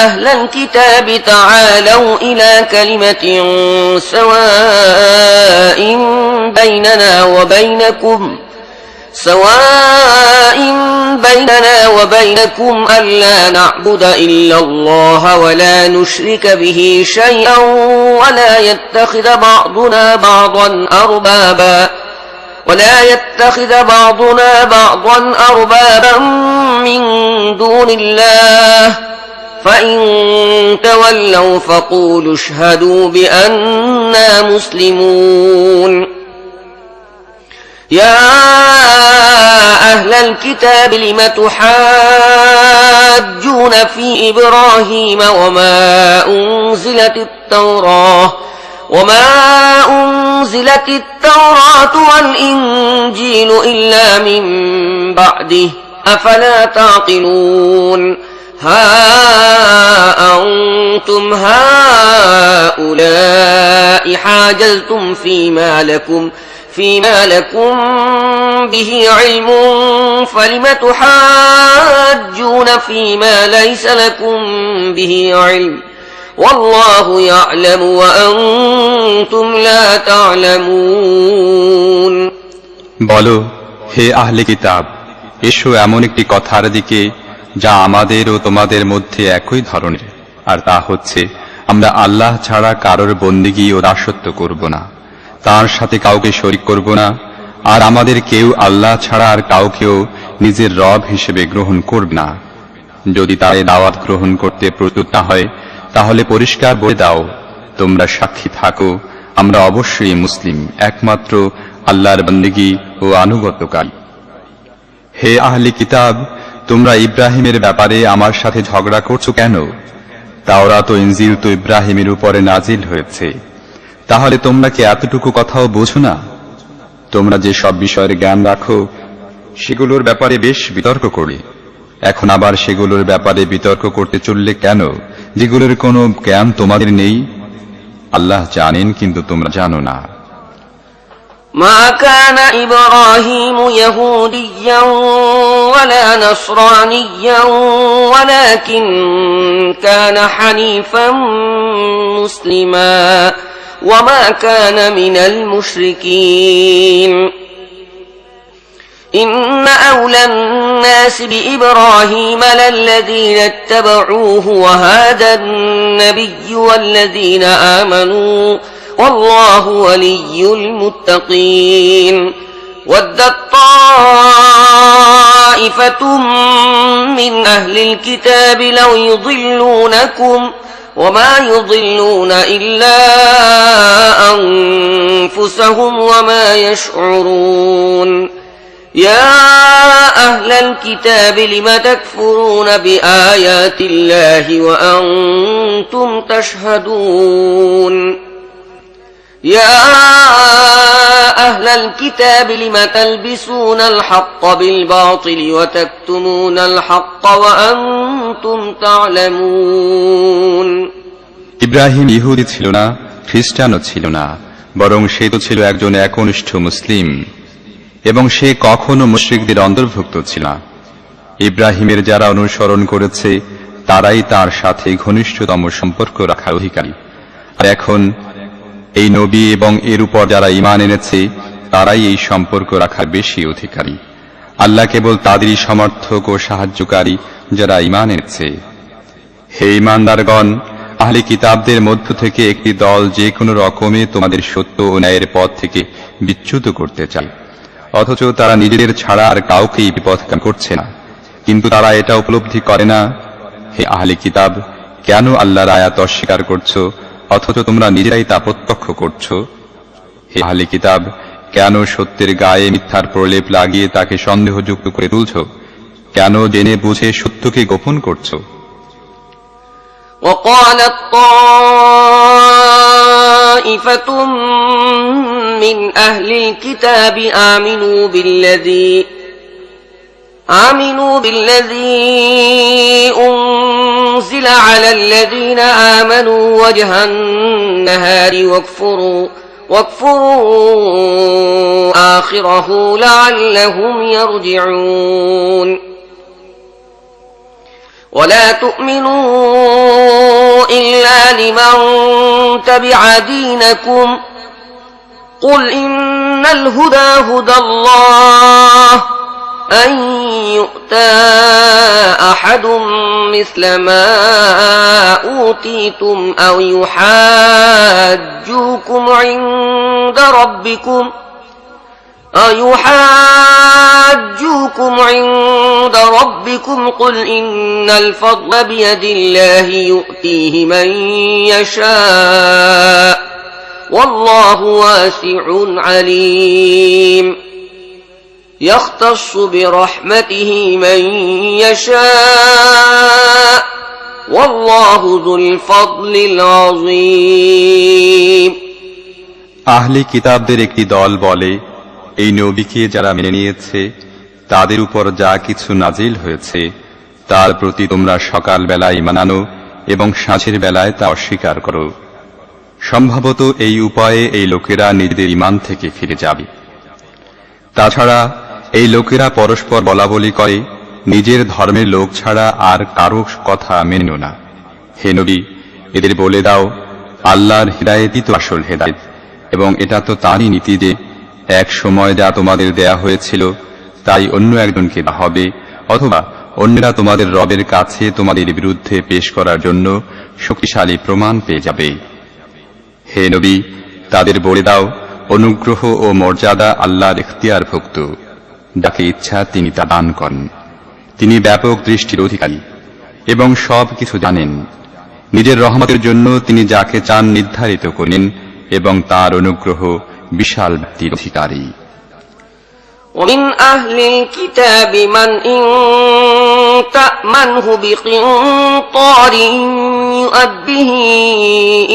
أهل الكتاب تعالوا إلى كلمة سواء بيننا وبينكم ألا نعبد إلا الله ولا نشرك به شيئا ولا يتخذ بعضنا بعضا أربابا من دون الله فإن تولوا فقولوا اشهدوا بأننا مسلمون يا أهل الكتاب لم تحاجون في إبراهيم وما أنزلت التوراة والإنجيل إلا من بعده أفلا تعقلون ها أنتم هؤلاء حاجزتم فيما لكم به علم فلم تحاجون فيما ليس لكم به علم والله يعلم وأنتم لا تعلمون বলো, হে আহলে কিতাব, এসো এমন একটি কথার দিকে যা আমাদের ও তোমাদের মধ্যে একই ধরনের, আর তা হচ্ছে আমরা আল্লাহ ছাড়া কারোর বন্দেগী ও দাসত্ব করব না, তার সাথে কাউকে শরীক করব না, আর আমাদের কেউ আল্লাহ ছাড়া আর কাউকেও নিজের রব হিসেবে গ্রহণ করবে না। যদি তাই দাওয়াত গ্রহণ করতে প্রস্তুত না হয়, তাহলে পরিষ্কার বলে দাও, তোমরা সাক্ষী থাকো, আমরা অবশ্যই মুসলিম, একমাত্র আল্লাহর বন্দেগী ও আনুগত্যকারী। হে আহলি কিতাব, তোমরা ইব্রাহিমের ব্যাপারে আমার সাথে ঝগড়া করছো কেন? তাওরাত ও ইনজিল তো ইব্রাহিমের উপরে নাজিল হয়েছে, তাহলে তোমরা কি এতটুকু কথাও বোঝো না? তোমরা যে সব বিষয়ের জ্ঞান রাখো সেগুলোর ব্যাপারে বেশ বিতর্ক করে, এখন আবার সেগুলোর ব্যাপারে বিতর্ক করতে চললে কেন যেগুলোর কোনো জ্ঞান তোমাদের নেই? আল্লাহ জানেন, কিন্তু তোমরা জানো না। ما كان إبراهيم يهوديا ولا نصرانيا ولكن كان حنيفا مسلما وما كان من المشركين إن أولى الناس بإبراهيم للذين اتبعوه وهذا النبي والذين آمنوا والله ولي المتقين ودت طائفة من أهل الكتاب لو يضلونكم وما يضلون إلا أنفسهم وما يشعرون يا أهل الكتاب لم تكفرون بآيات الله وأنتم تشهدون يا أهل الكتاب لم تلبسون الحق بالباطل وتكتمون الحق وأنتم تعلمون ইব্রাহিম ইহুদি ছিল না, খ্রিস্টানও ছিল না, বরং সে তো ছিল একজন একনিষ্ঠ মুসলিম, এবং সে কখনো মুশরিকদের অন্তর্ভুক্ত ছিল না। ইব্রাহিমের যারা অনুসরণ করেছে তারাই তার সাথে ঘনিষ্ঠতম সম্পর্ক রাখার অধিকারী। আর এখন এই নবী এবং এর উপর যারা ঈমান এনেছে তারাই এই সম্পর্ক রাখার বেশি অধিকারী। আল্লাহ কেবল তাদেরই সমর্থক ও সাহায্যকারী যারা ঈমান এনেছে। হে ঈমানদারগণ, আহলে কিতাবদের মধ্য থেকে একটি দল যে কোনো রকমে তোমাদের সত্য ও ন্যায়ের পথ থেকে বিচ্যুত করতে চায়, অথচ তারা নিজেদের ছাড়া আর কাউকেই বিপথগামী করছে না, কিন্তু তারা এটা উপলব্ধি করে না। হে আহলে কিতাব, কেন আল্লাহর আয়াত অস্বীকার করছো অথচ তোমরা নিজেরাই তা প্রত্যক্ষ করছো? হে আহলে কিতাব, কেন সত্যের গায়ে মিথ্যার প্রলেপ লাগিয়ে তাকে সন্দেহযুক্ত করে তুলছো? কেন জেনে বুঝে সত্যকে গোপন করছো? وقالت طائفة من أهل الكتاب آمنوا بالذي أنزل على الذين آمنوا وجه النهار واكفروا آخره لعلهم يرجعون ولا تؤمنوا إلا لمن تبع دينكم قل إن الهدى هدى الله أن يؤتى أحد مثل ما أوتيتم أو يحاجوكم عند ربكم قل إن الفضل بيد الله يؤتيه من يشاء والله واسع عليم يختص برحمته من يشاء والله ذو الفضل العظيم আহলে কিতাবদের একটি দল বলে, এই নবীকে যারা মেনে নিয়েছে তাদের উপর যা কিছু নাজিল হয়েছে তার প্রতি তোমরা সকাল বেলায় ঈমান আনো এবং সাঁঝের বেলায় তা অস্বীকার করো। সম্ভবত এই উপায়ে এই লোকেরা নিজেদের ঈমান থেকে ফিরে যাবে। তাছাড়া এই লোকেরা পরস্পর বলাবলি করে, নিজের ধর্মের লোক ছাড়া আর কারো কথা মেনো না। হে নবী, এদের বলে দাও, আল্লাহর হিদায়াতই তো আসল হেদায়েত, এবং এটা তো তারই নীতি যে এক সময় যা তোমাদের দেয়া হয়েছিল তাই অন্য একজনকে দেওয়া হবে, অথবা অন্যরা তোমাদের রবের কাছে তোমাদের বিরুদ্ধে পেশ করার জন্য শক্তিশালী প্রমাণ পেয়ে যাবে। হে নবী, তাদের বলে দাও, অনুগ্রহ ও মর্যাদা আল্লাহর ইখতিয়ারভুক্ত, যাকে ইচ্ছা তিনি তা দান করেন। তিনি ব্যাপক দৃষ্টির অধিকারী এবং সব কিছু জানেন। নিজের রহমতের জন্য তিনি যাকে চান নির্ধারিত করেন এবং তার অনুগ্রহ বিশাল ব্যক্তির অধিকারী। ومن أهل الكتاب من إن تأمنه بقنطار يؤده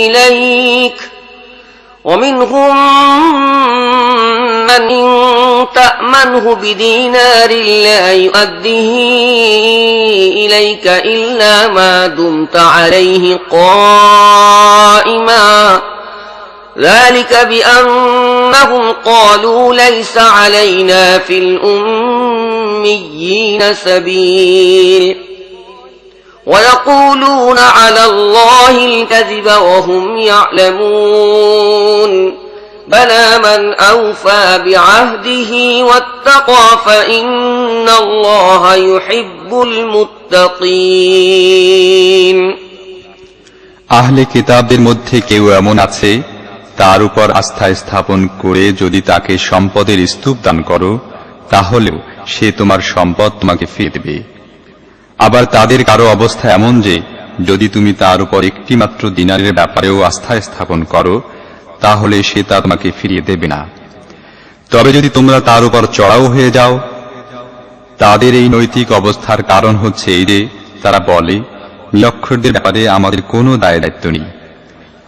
إليك ومنهم من إن تأمنه بدينار لا يؤده إليك إلا ما دمت عليه قائما ذلك بأنهم قالوا ليس علينا في الأميين سبيل ويقولون على الله الكذب وهم يعلمون بلى من أوفى بعهده واتقى فإن الله يحب المتقين আহলে কিতাবদের মধ্যে কেউ এমন আছে, তার উপর আস্থা স্থাপন করে যদি তাকে সম্পদের স্তূপ দান করো তাহলেও সে তোমার সম্পদ তোমাকে ফিরিয়ে দেবে। আবার তাদের কারো অবস্থা এমন যে যদি তুমি তার উপর একটি মাত্র দিনারের ব্যাপারেও আস্থা স্থাপন করো তাহলে সে তা তোমাকে ফিরিয়ে দেবে না। তবে যদি তোমরা তার উপর চড়াও হয়ে যাও, তাদের এই নৈতিক অবস্থার কারণ হচ্ছে এই যে তারা বলে, নিরক্ষরদের ব্যাপারে আমাদের কোনো দায়িত্ব নেই।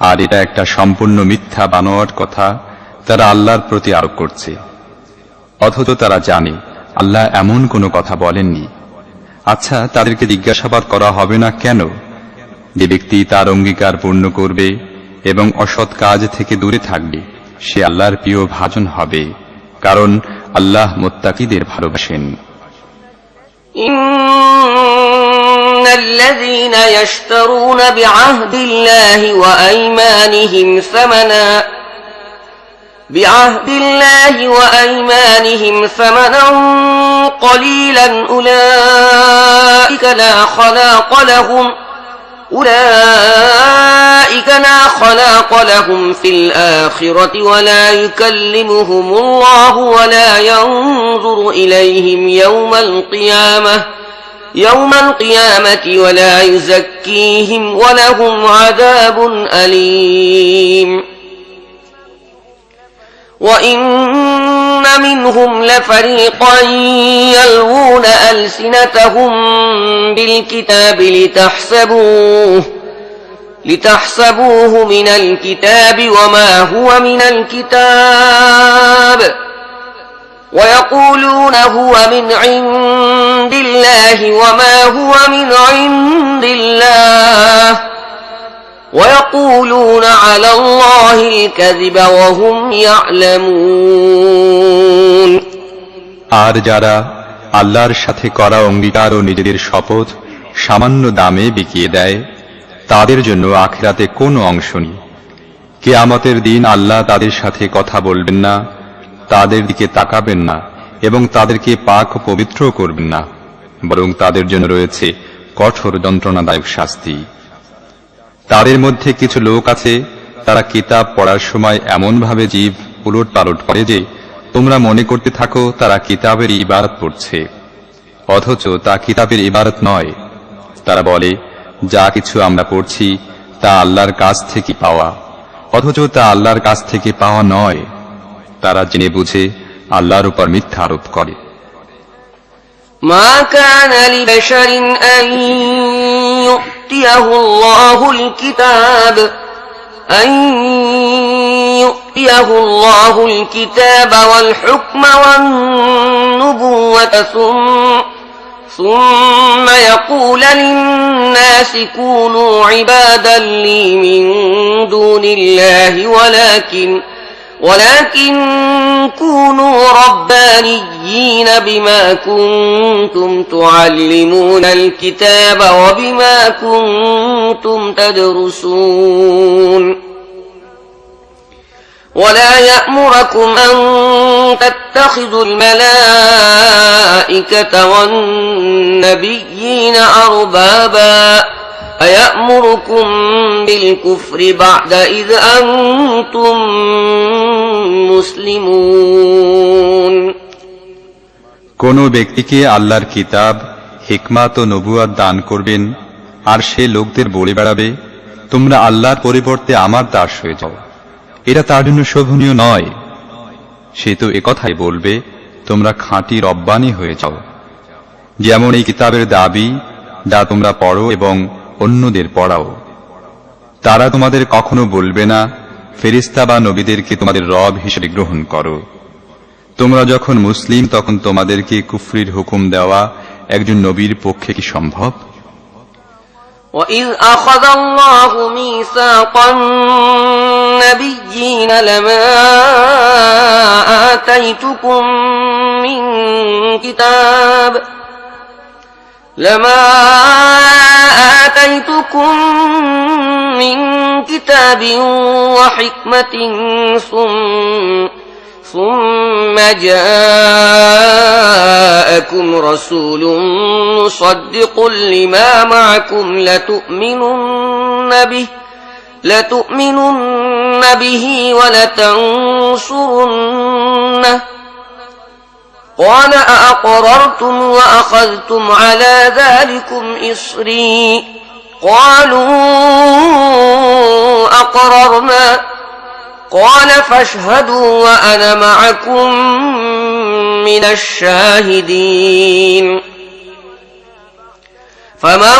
আর এটা একটা সম্পূর্ণ মিথ্যা বানোয়াট কথা তারা আল্লাহর প্রতি আরোপ করছে, অথচ তারা জানে আল্লাহ এমন কোনো কথা বলেননি। আচ্ছা, তাদেরকে জিজ্ঞাসাবাদ করা হবে না কেন? যে ব্যক্তি তার অঙ্গীকার পূর্ণ করবে এবং অসৎ কাজ থেকে দূরে থাকবে, সে আল্লাহর প্রিয় ভাজন হবে, কারণ আল্লাহ মুত্তাকিদের ভালোবাসেন। ইন্নাল্লাযীনা ইয়াশতারুনা বিআহদিল্লাহি ওয়া আইমানিহিম সামানান قليلا أولئك لا خلاق لهم في الآخرة ولا يكلمهم الله ولا ينظر إليهم يوم القيامة ولا يزكيهم ولهم عذاب أليم وإن منهم لفريقا يلوون ألسنتهم بالكتاب لتحسبوه من الكتاب وما هو من الكتاب ويقولون هو من عند الله وما هو من عند الله ويقولون على الله الكذب وهم يعلمون। আর যারা আল্লাহর সাথে করা অঙ্গীকার ও নিজেদের শপথ সামান্য দামে বিকিয়ে দেয়, তাদের জন্য আখিরাতে কোনো অংশ নেই। কিয়ামতের দিন আল্লাহ তাদের সাথে কথা বলবেন না, তাদের দিকে তাকাবেন না এবং তাদেরকে পাক ও পবিত্র করবেন না, বরং তাদের জন্য রয়েছে কঠোর যন্ত্রণাদায়ক শাস্তি। তাদের মধ্যে কিছু লোক আছে, তারা কিতাব পড়ার সময় এমনভাবে জিভ উলট পালট করে যে তোমরা মনে করতে থাকো তারা কিতাবের ইবারত পড়ছে, অথচ তা কিতাবের ইবারত নয়। তারা বলে, যা কিছু আমরা পড়ছি তা আল্লাহর কাছ থেকে পাওয়া, অথচ তা আল্লাহর কাছ থেকে পাওয়া নয়। তারা জেনে বুঝে আল্লাহর উপর মিথ্যা আরোপ করে। মা কানা লিবাশারিন আন يؤتيه الله الكتاب والحكم والنبوة ثم يقول للناس كونوا عبادا لي من دون الله ولكن كونوا ربانيين بما كنتم تعلمون الكتاب وبما كنتم تدرسون ولا يأمركم أن تتخذوا الملائكة والنبيين أربابا أيأمركم بالكفر بعد إذ أنتم মুসলিমুন। কোন ব্যক্তিকে আল্লাহর কিতাব, হিকমাত ও নবুয়ত দান করবেন আর সে লোকদের বলে বেড়াবে, তোমরা আল্লাহর পরিবর্তে আমার দাস হয়ে যাও, এটা তার জন্য শোভনীয় নয়। সে তো একথাই বলবে, তোমরা খাঁটি রব্বানী হয়ে যাও। যেমন এই কিতাবের দাবি যা তোমরা পড়ো এবং অন্যদের পড়াও। তারা তোমাদের কখনো বলবে না, ফেরেশতা বা নবীদেরকে তোমাদের রব হিসেবে গ্রহণ করো। তোমরা যখন মুসলিম তখন তোমাদেরকে কুফরির হুকুম দেওয়া একজন নবীর পক্ষে কি সম্ভব? وَإِذْ أَخَذَ اللَّهُ مِيثَاقَ النَّبِيِّينَ لَمَا آتَيْتُكُم من كتاب وحكمة ثم جاءكم رسول مصدق لما معكم لتؤمنن به ولتنصرنه قال أأقررتم وأخذتم على ذلكم إصري قالوا أقررنا قال فاشهدوا وأنا معكم من الشاهدين فمن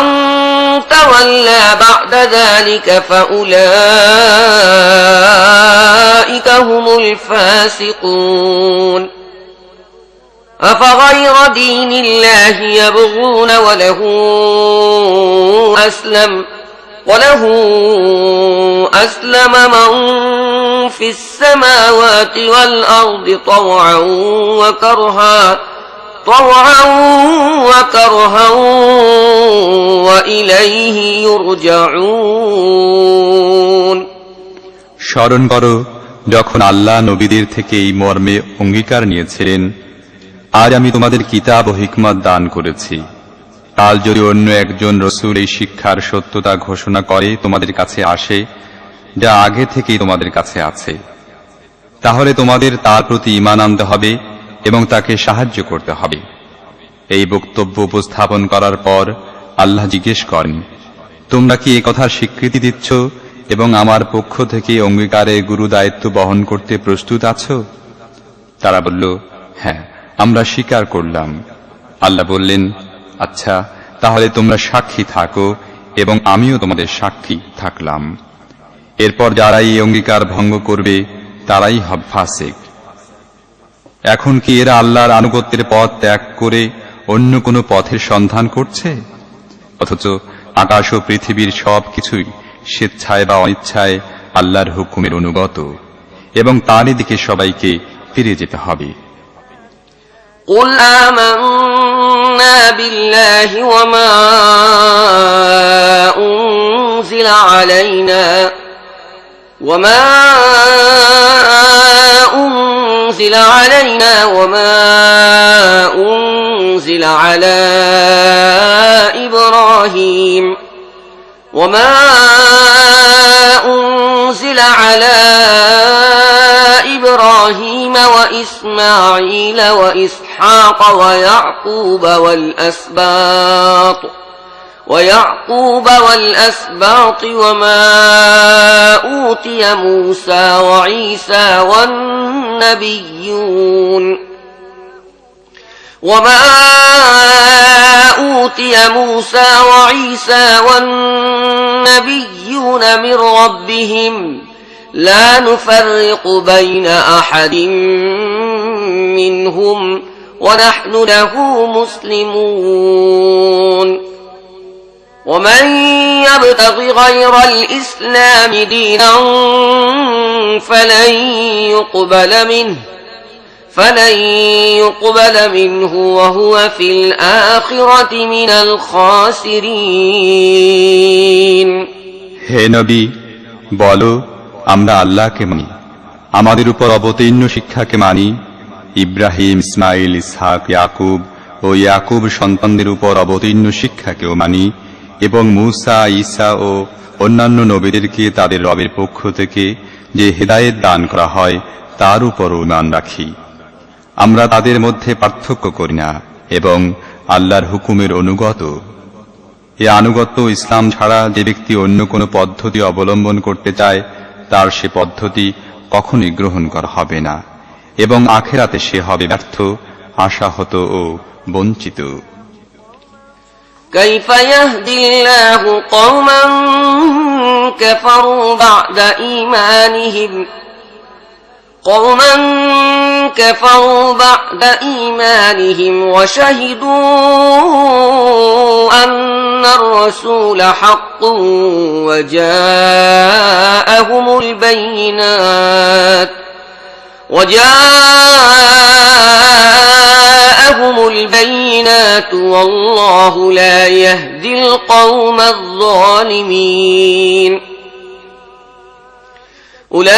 تولى بعد ذلك فأولئك هم الفاسقون أفغير دين الله يبغون وله أسلم وله أسلم من في السماوات والأرض طوعا وكرها وإليه يرجعون স্মরণ করো যখন আল্লাহ নবীদের থেকে এই মর্মে অঙ্গীকার নিয়েছিলেন, আজ আমি তোমাদের কিতাব ও হিকমত দান করেছি। কাল যদি অন্য একজন রসূল এই শিক্ষার সত্যতা ঘোষণা করে তোমাদের কাছে আসে, যা আগে থেকেই তোমাদের কাছে আছে, তাহলে তোমাদের তার প্রতি ঈমান আনতে হবে এবং তাকে সাহায্য করতে হবে। এই বক্তব্য উপস্থাপন করার পর আল্লাহ জিজ্ঞেস করেন, তোমরা কি এ কথার স্বীকৃতি দিচ্ছ এবং আমার পক্ষ থেকে অঙ্গীকারে গুরু দায়িত্ব বহন করতে প্রস্তুত আছো? তারা বলল, হ্যাঁ, আমরা স্বীকার করলাম। আল্লাহ বললেন, আচ্ছা, তাহলে তোমরা সাক্ষী থাকো এবং আমিও তোমাদের সাক্ষী থাকলাম। এরপর যারাই এই অঙ্গীকার ভঙ্গ করবে তারাই হবে ফাসিক। এখন কি এরা আল্লাহর আনুগত্যের পথ ত্যাগ করে অন্য কোনো পথের সন্ধান করছে? অথচ আকাশ ও পৃথিবীর সব কিছুই স্বেচ্ছায় বা অনিচ্ছায় আল্লাহর হুকুমের অনুগত এবং তারই দিকে সবাইকে ফিরে যেতে হবে। قل آمنا بالله وما أنزل علينا وما أنزل على إبراهيم وإسماعيل وإسحاق ويعقوب والأسباط وما أوتي موسى وعيسى والنبيون من ربهم لا نفرق بين أحد منهم ونحن له مسلمون ومن يبتغ غير الإسلام دينا فلن يقبل منه وهو في الآخرة من الخاسرين হে নবী, বলো, আমরা আল্লাহকে মানি, আমাদের উপর অবতীর্ণ শিক্ষাকে মানি, ইব্রাহিম, ইসমাইল, ইসহাক, ইয়াকুব ও ইয়াকুব সন্তানদের উপর অবতীর্ণ শিক্ষাকেও মানি এবং মূসা, ঈসা ও অন্যান্য নবীদেরকে তাদের রবের পক্ষ থেকে যে হেদায়েত দান করা হয় তার উপরও ঈমান রাখি। আমরা তাদের মধ্যে পার্থক্য করি না এবং আল্লাহর হুকুমের অনুগত। এ আনুগত্য ইসলাম ছাড়া যে ব্যক্তি অন্য কোনো পদ্ধতি অবলম্বন করতে চায় তার সে পদ্ধতি কখনোই গ্রহণ করা হবে না এবং আখিরাতে সে হবে ব্যর্থ, আশাহত ও বঞ্চিত। كيف يهدي الله قوما كفروا بعد إيمانهم وشهدوا أن الرسول حق وجاءهم البينات والله لا يهدي القوم الظالمين أولئك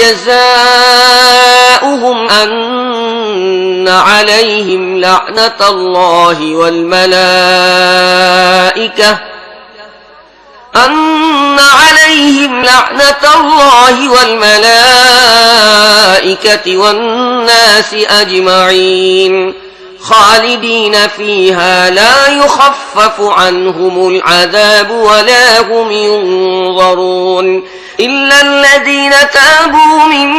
جزاؤهم أن عليهم لعنة الله والملائكة والناس أجمعين خالدين فيها لا يخفف عنهم العذاب ولا هم ينظرون إلا الذين تابوا من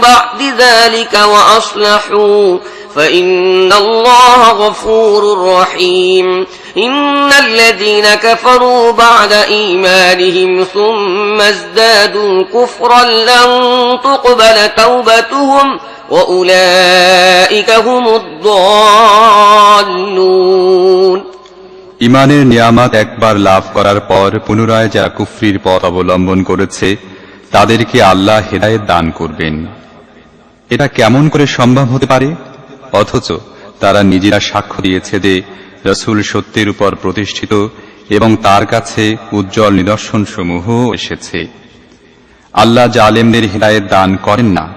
بعد ذلك وأصلحوا فإن الله غفور رحيم إن الذين كفروا بعد إيمانهم ثم ازدادوا كفرا لن تقبل توبتهم وأولئك هم الضالون ইমানের নিয়ামত একবার লাভ করার পর পুনরায় যারা কুফরির পথ অবলম্বন করেছে তাদেরকে আল্লাহ হেদায়েত দান করবেন। এটা কেমন করে সম্ভব হতে পারে? অথচ তারা নিজেরা সাক্ষ্য দিয়েছে যে রাসূল সত্যের উপর প্রতিষ্ঠিত এবং তার কাছে উজ্জ্বল নিদর্শনসমূহ এসেছে। আল্লাহ জালেমদের হিদায়াত দান করেন না,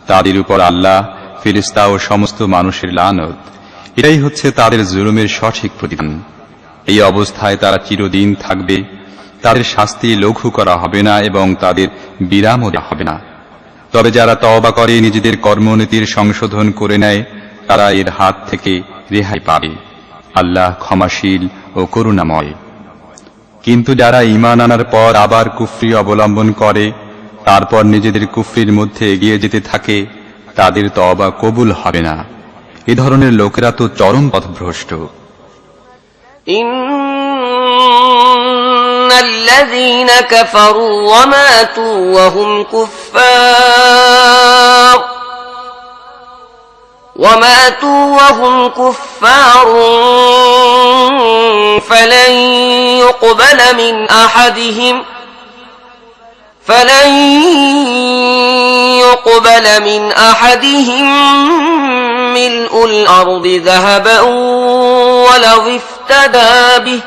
তাদের উপর আল্লাহ, ফেরেশতা ও সমস্ত মানুষের লানত। এটাই হচ্ছে তাদের জুলুমের সঠিক প্রতিদান। এই অবস্থায় তারা চিরদিন থাকবে, তাদের শাস্তি লঘু করা হবে না এবং তাদের বিরামও দেওয়া হবে না। তবে যারা তওবা করে নিজেদের কর্মনীতির সংশোধন করে নেয় তারা এর হাত থেকে রেহাই পাবে। আল্লাহ ক্ষমাশীল ও করুণাময়। কিন্তু যারা ঈমান আনার পর আবার কুফরি অবলম্বন করে, তারপর নিজেদের কুফরির মধ্যে এগিয়ে যেতে থাকে, তাদের তওবা কবুল হবে না। এ ধরনের লোকেরা তো চরম পথভ্রষ্ট। ইন্নাল্লাযীনা কাফারু ওয়া মাতু ওয়া হুম কুফফার فلن يقبل من أحدهم ملء الأرض ذهبا ولو افتدى به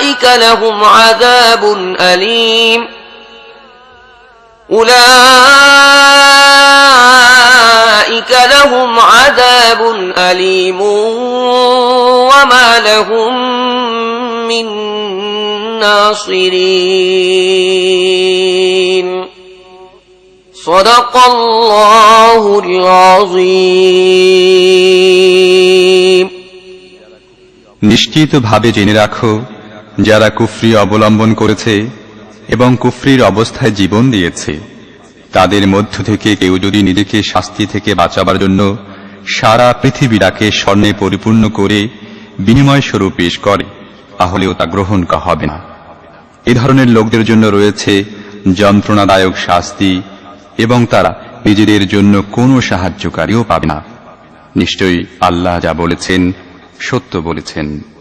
أولئك لهم عذاب أليم وما لهم من ناصرين صدق الله العظيم। নিশ্চিতভাবে জেনে রাখো, যারা কুফরি অবলম্বন করেছে এবং কুফরির অবস্থায় জীবন দিয়েছে, তাদের মধ্য থেকে কেউ যদি নিজেকে শাস্তি থেকে বাঁচাবার জন্য সারা পৃথিবীটাকে স্বর্ণে পরিপূর্ণ করে বিনিময় স্বরূপ পেশ করে, তাহলেও তা গ্রহণ করা হবে না। এ ধরনের লোকদের জন্য রয়েছে যন্ত্রণাদায়ক শাস্তি এবং তারা নিজেদের জন্য কোনো সাহায্যকারীও পাবে না। নিশ্চয়ই আল্লাহ যা বলেছেন সত্য বলেছেন।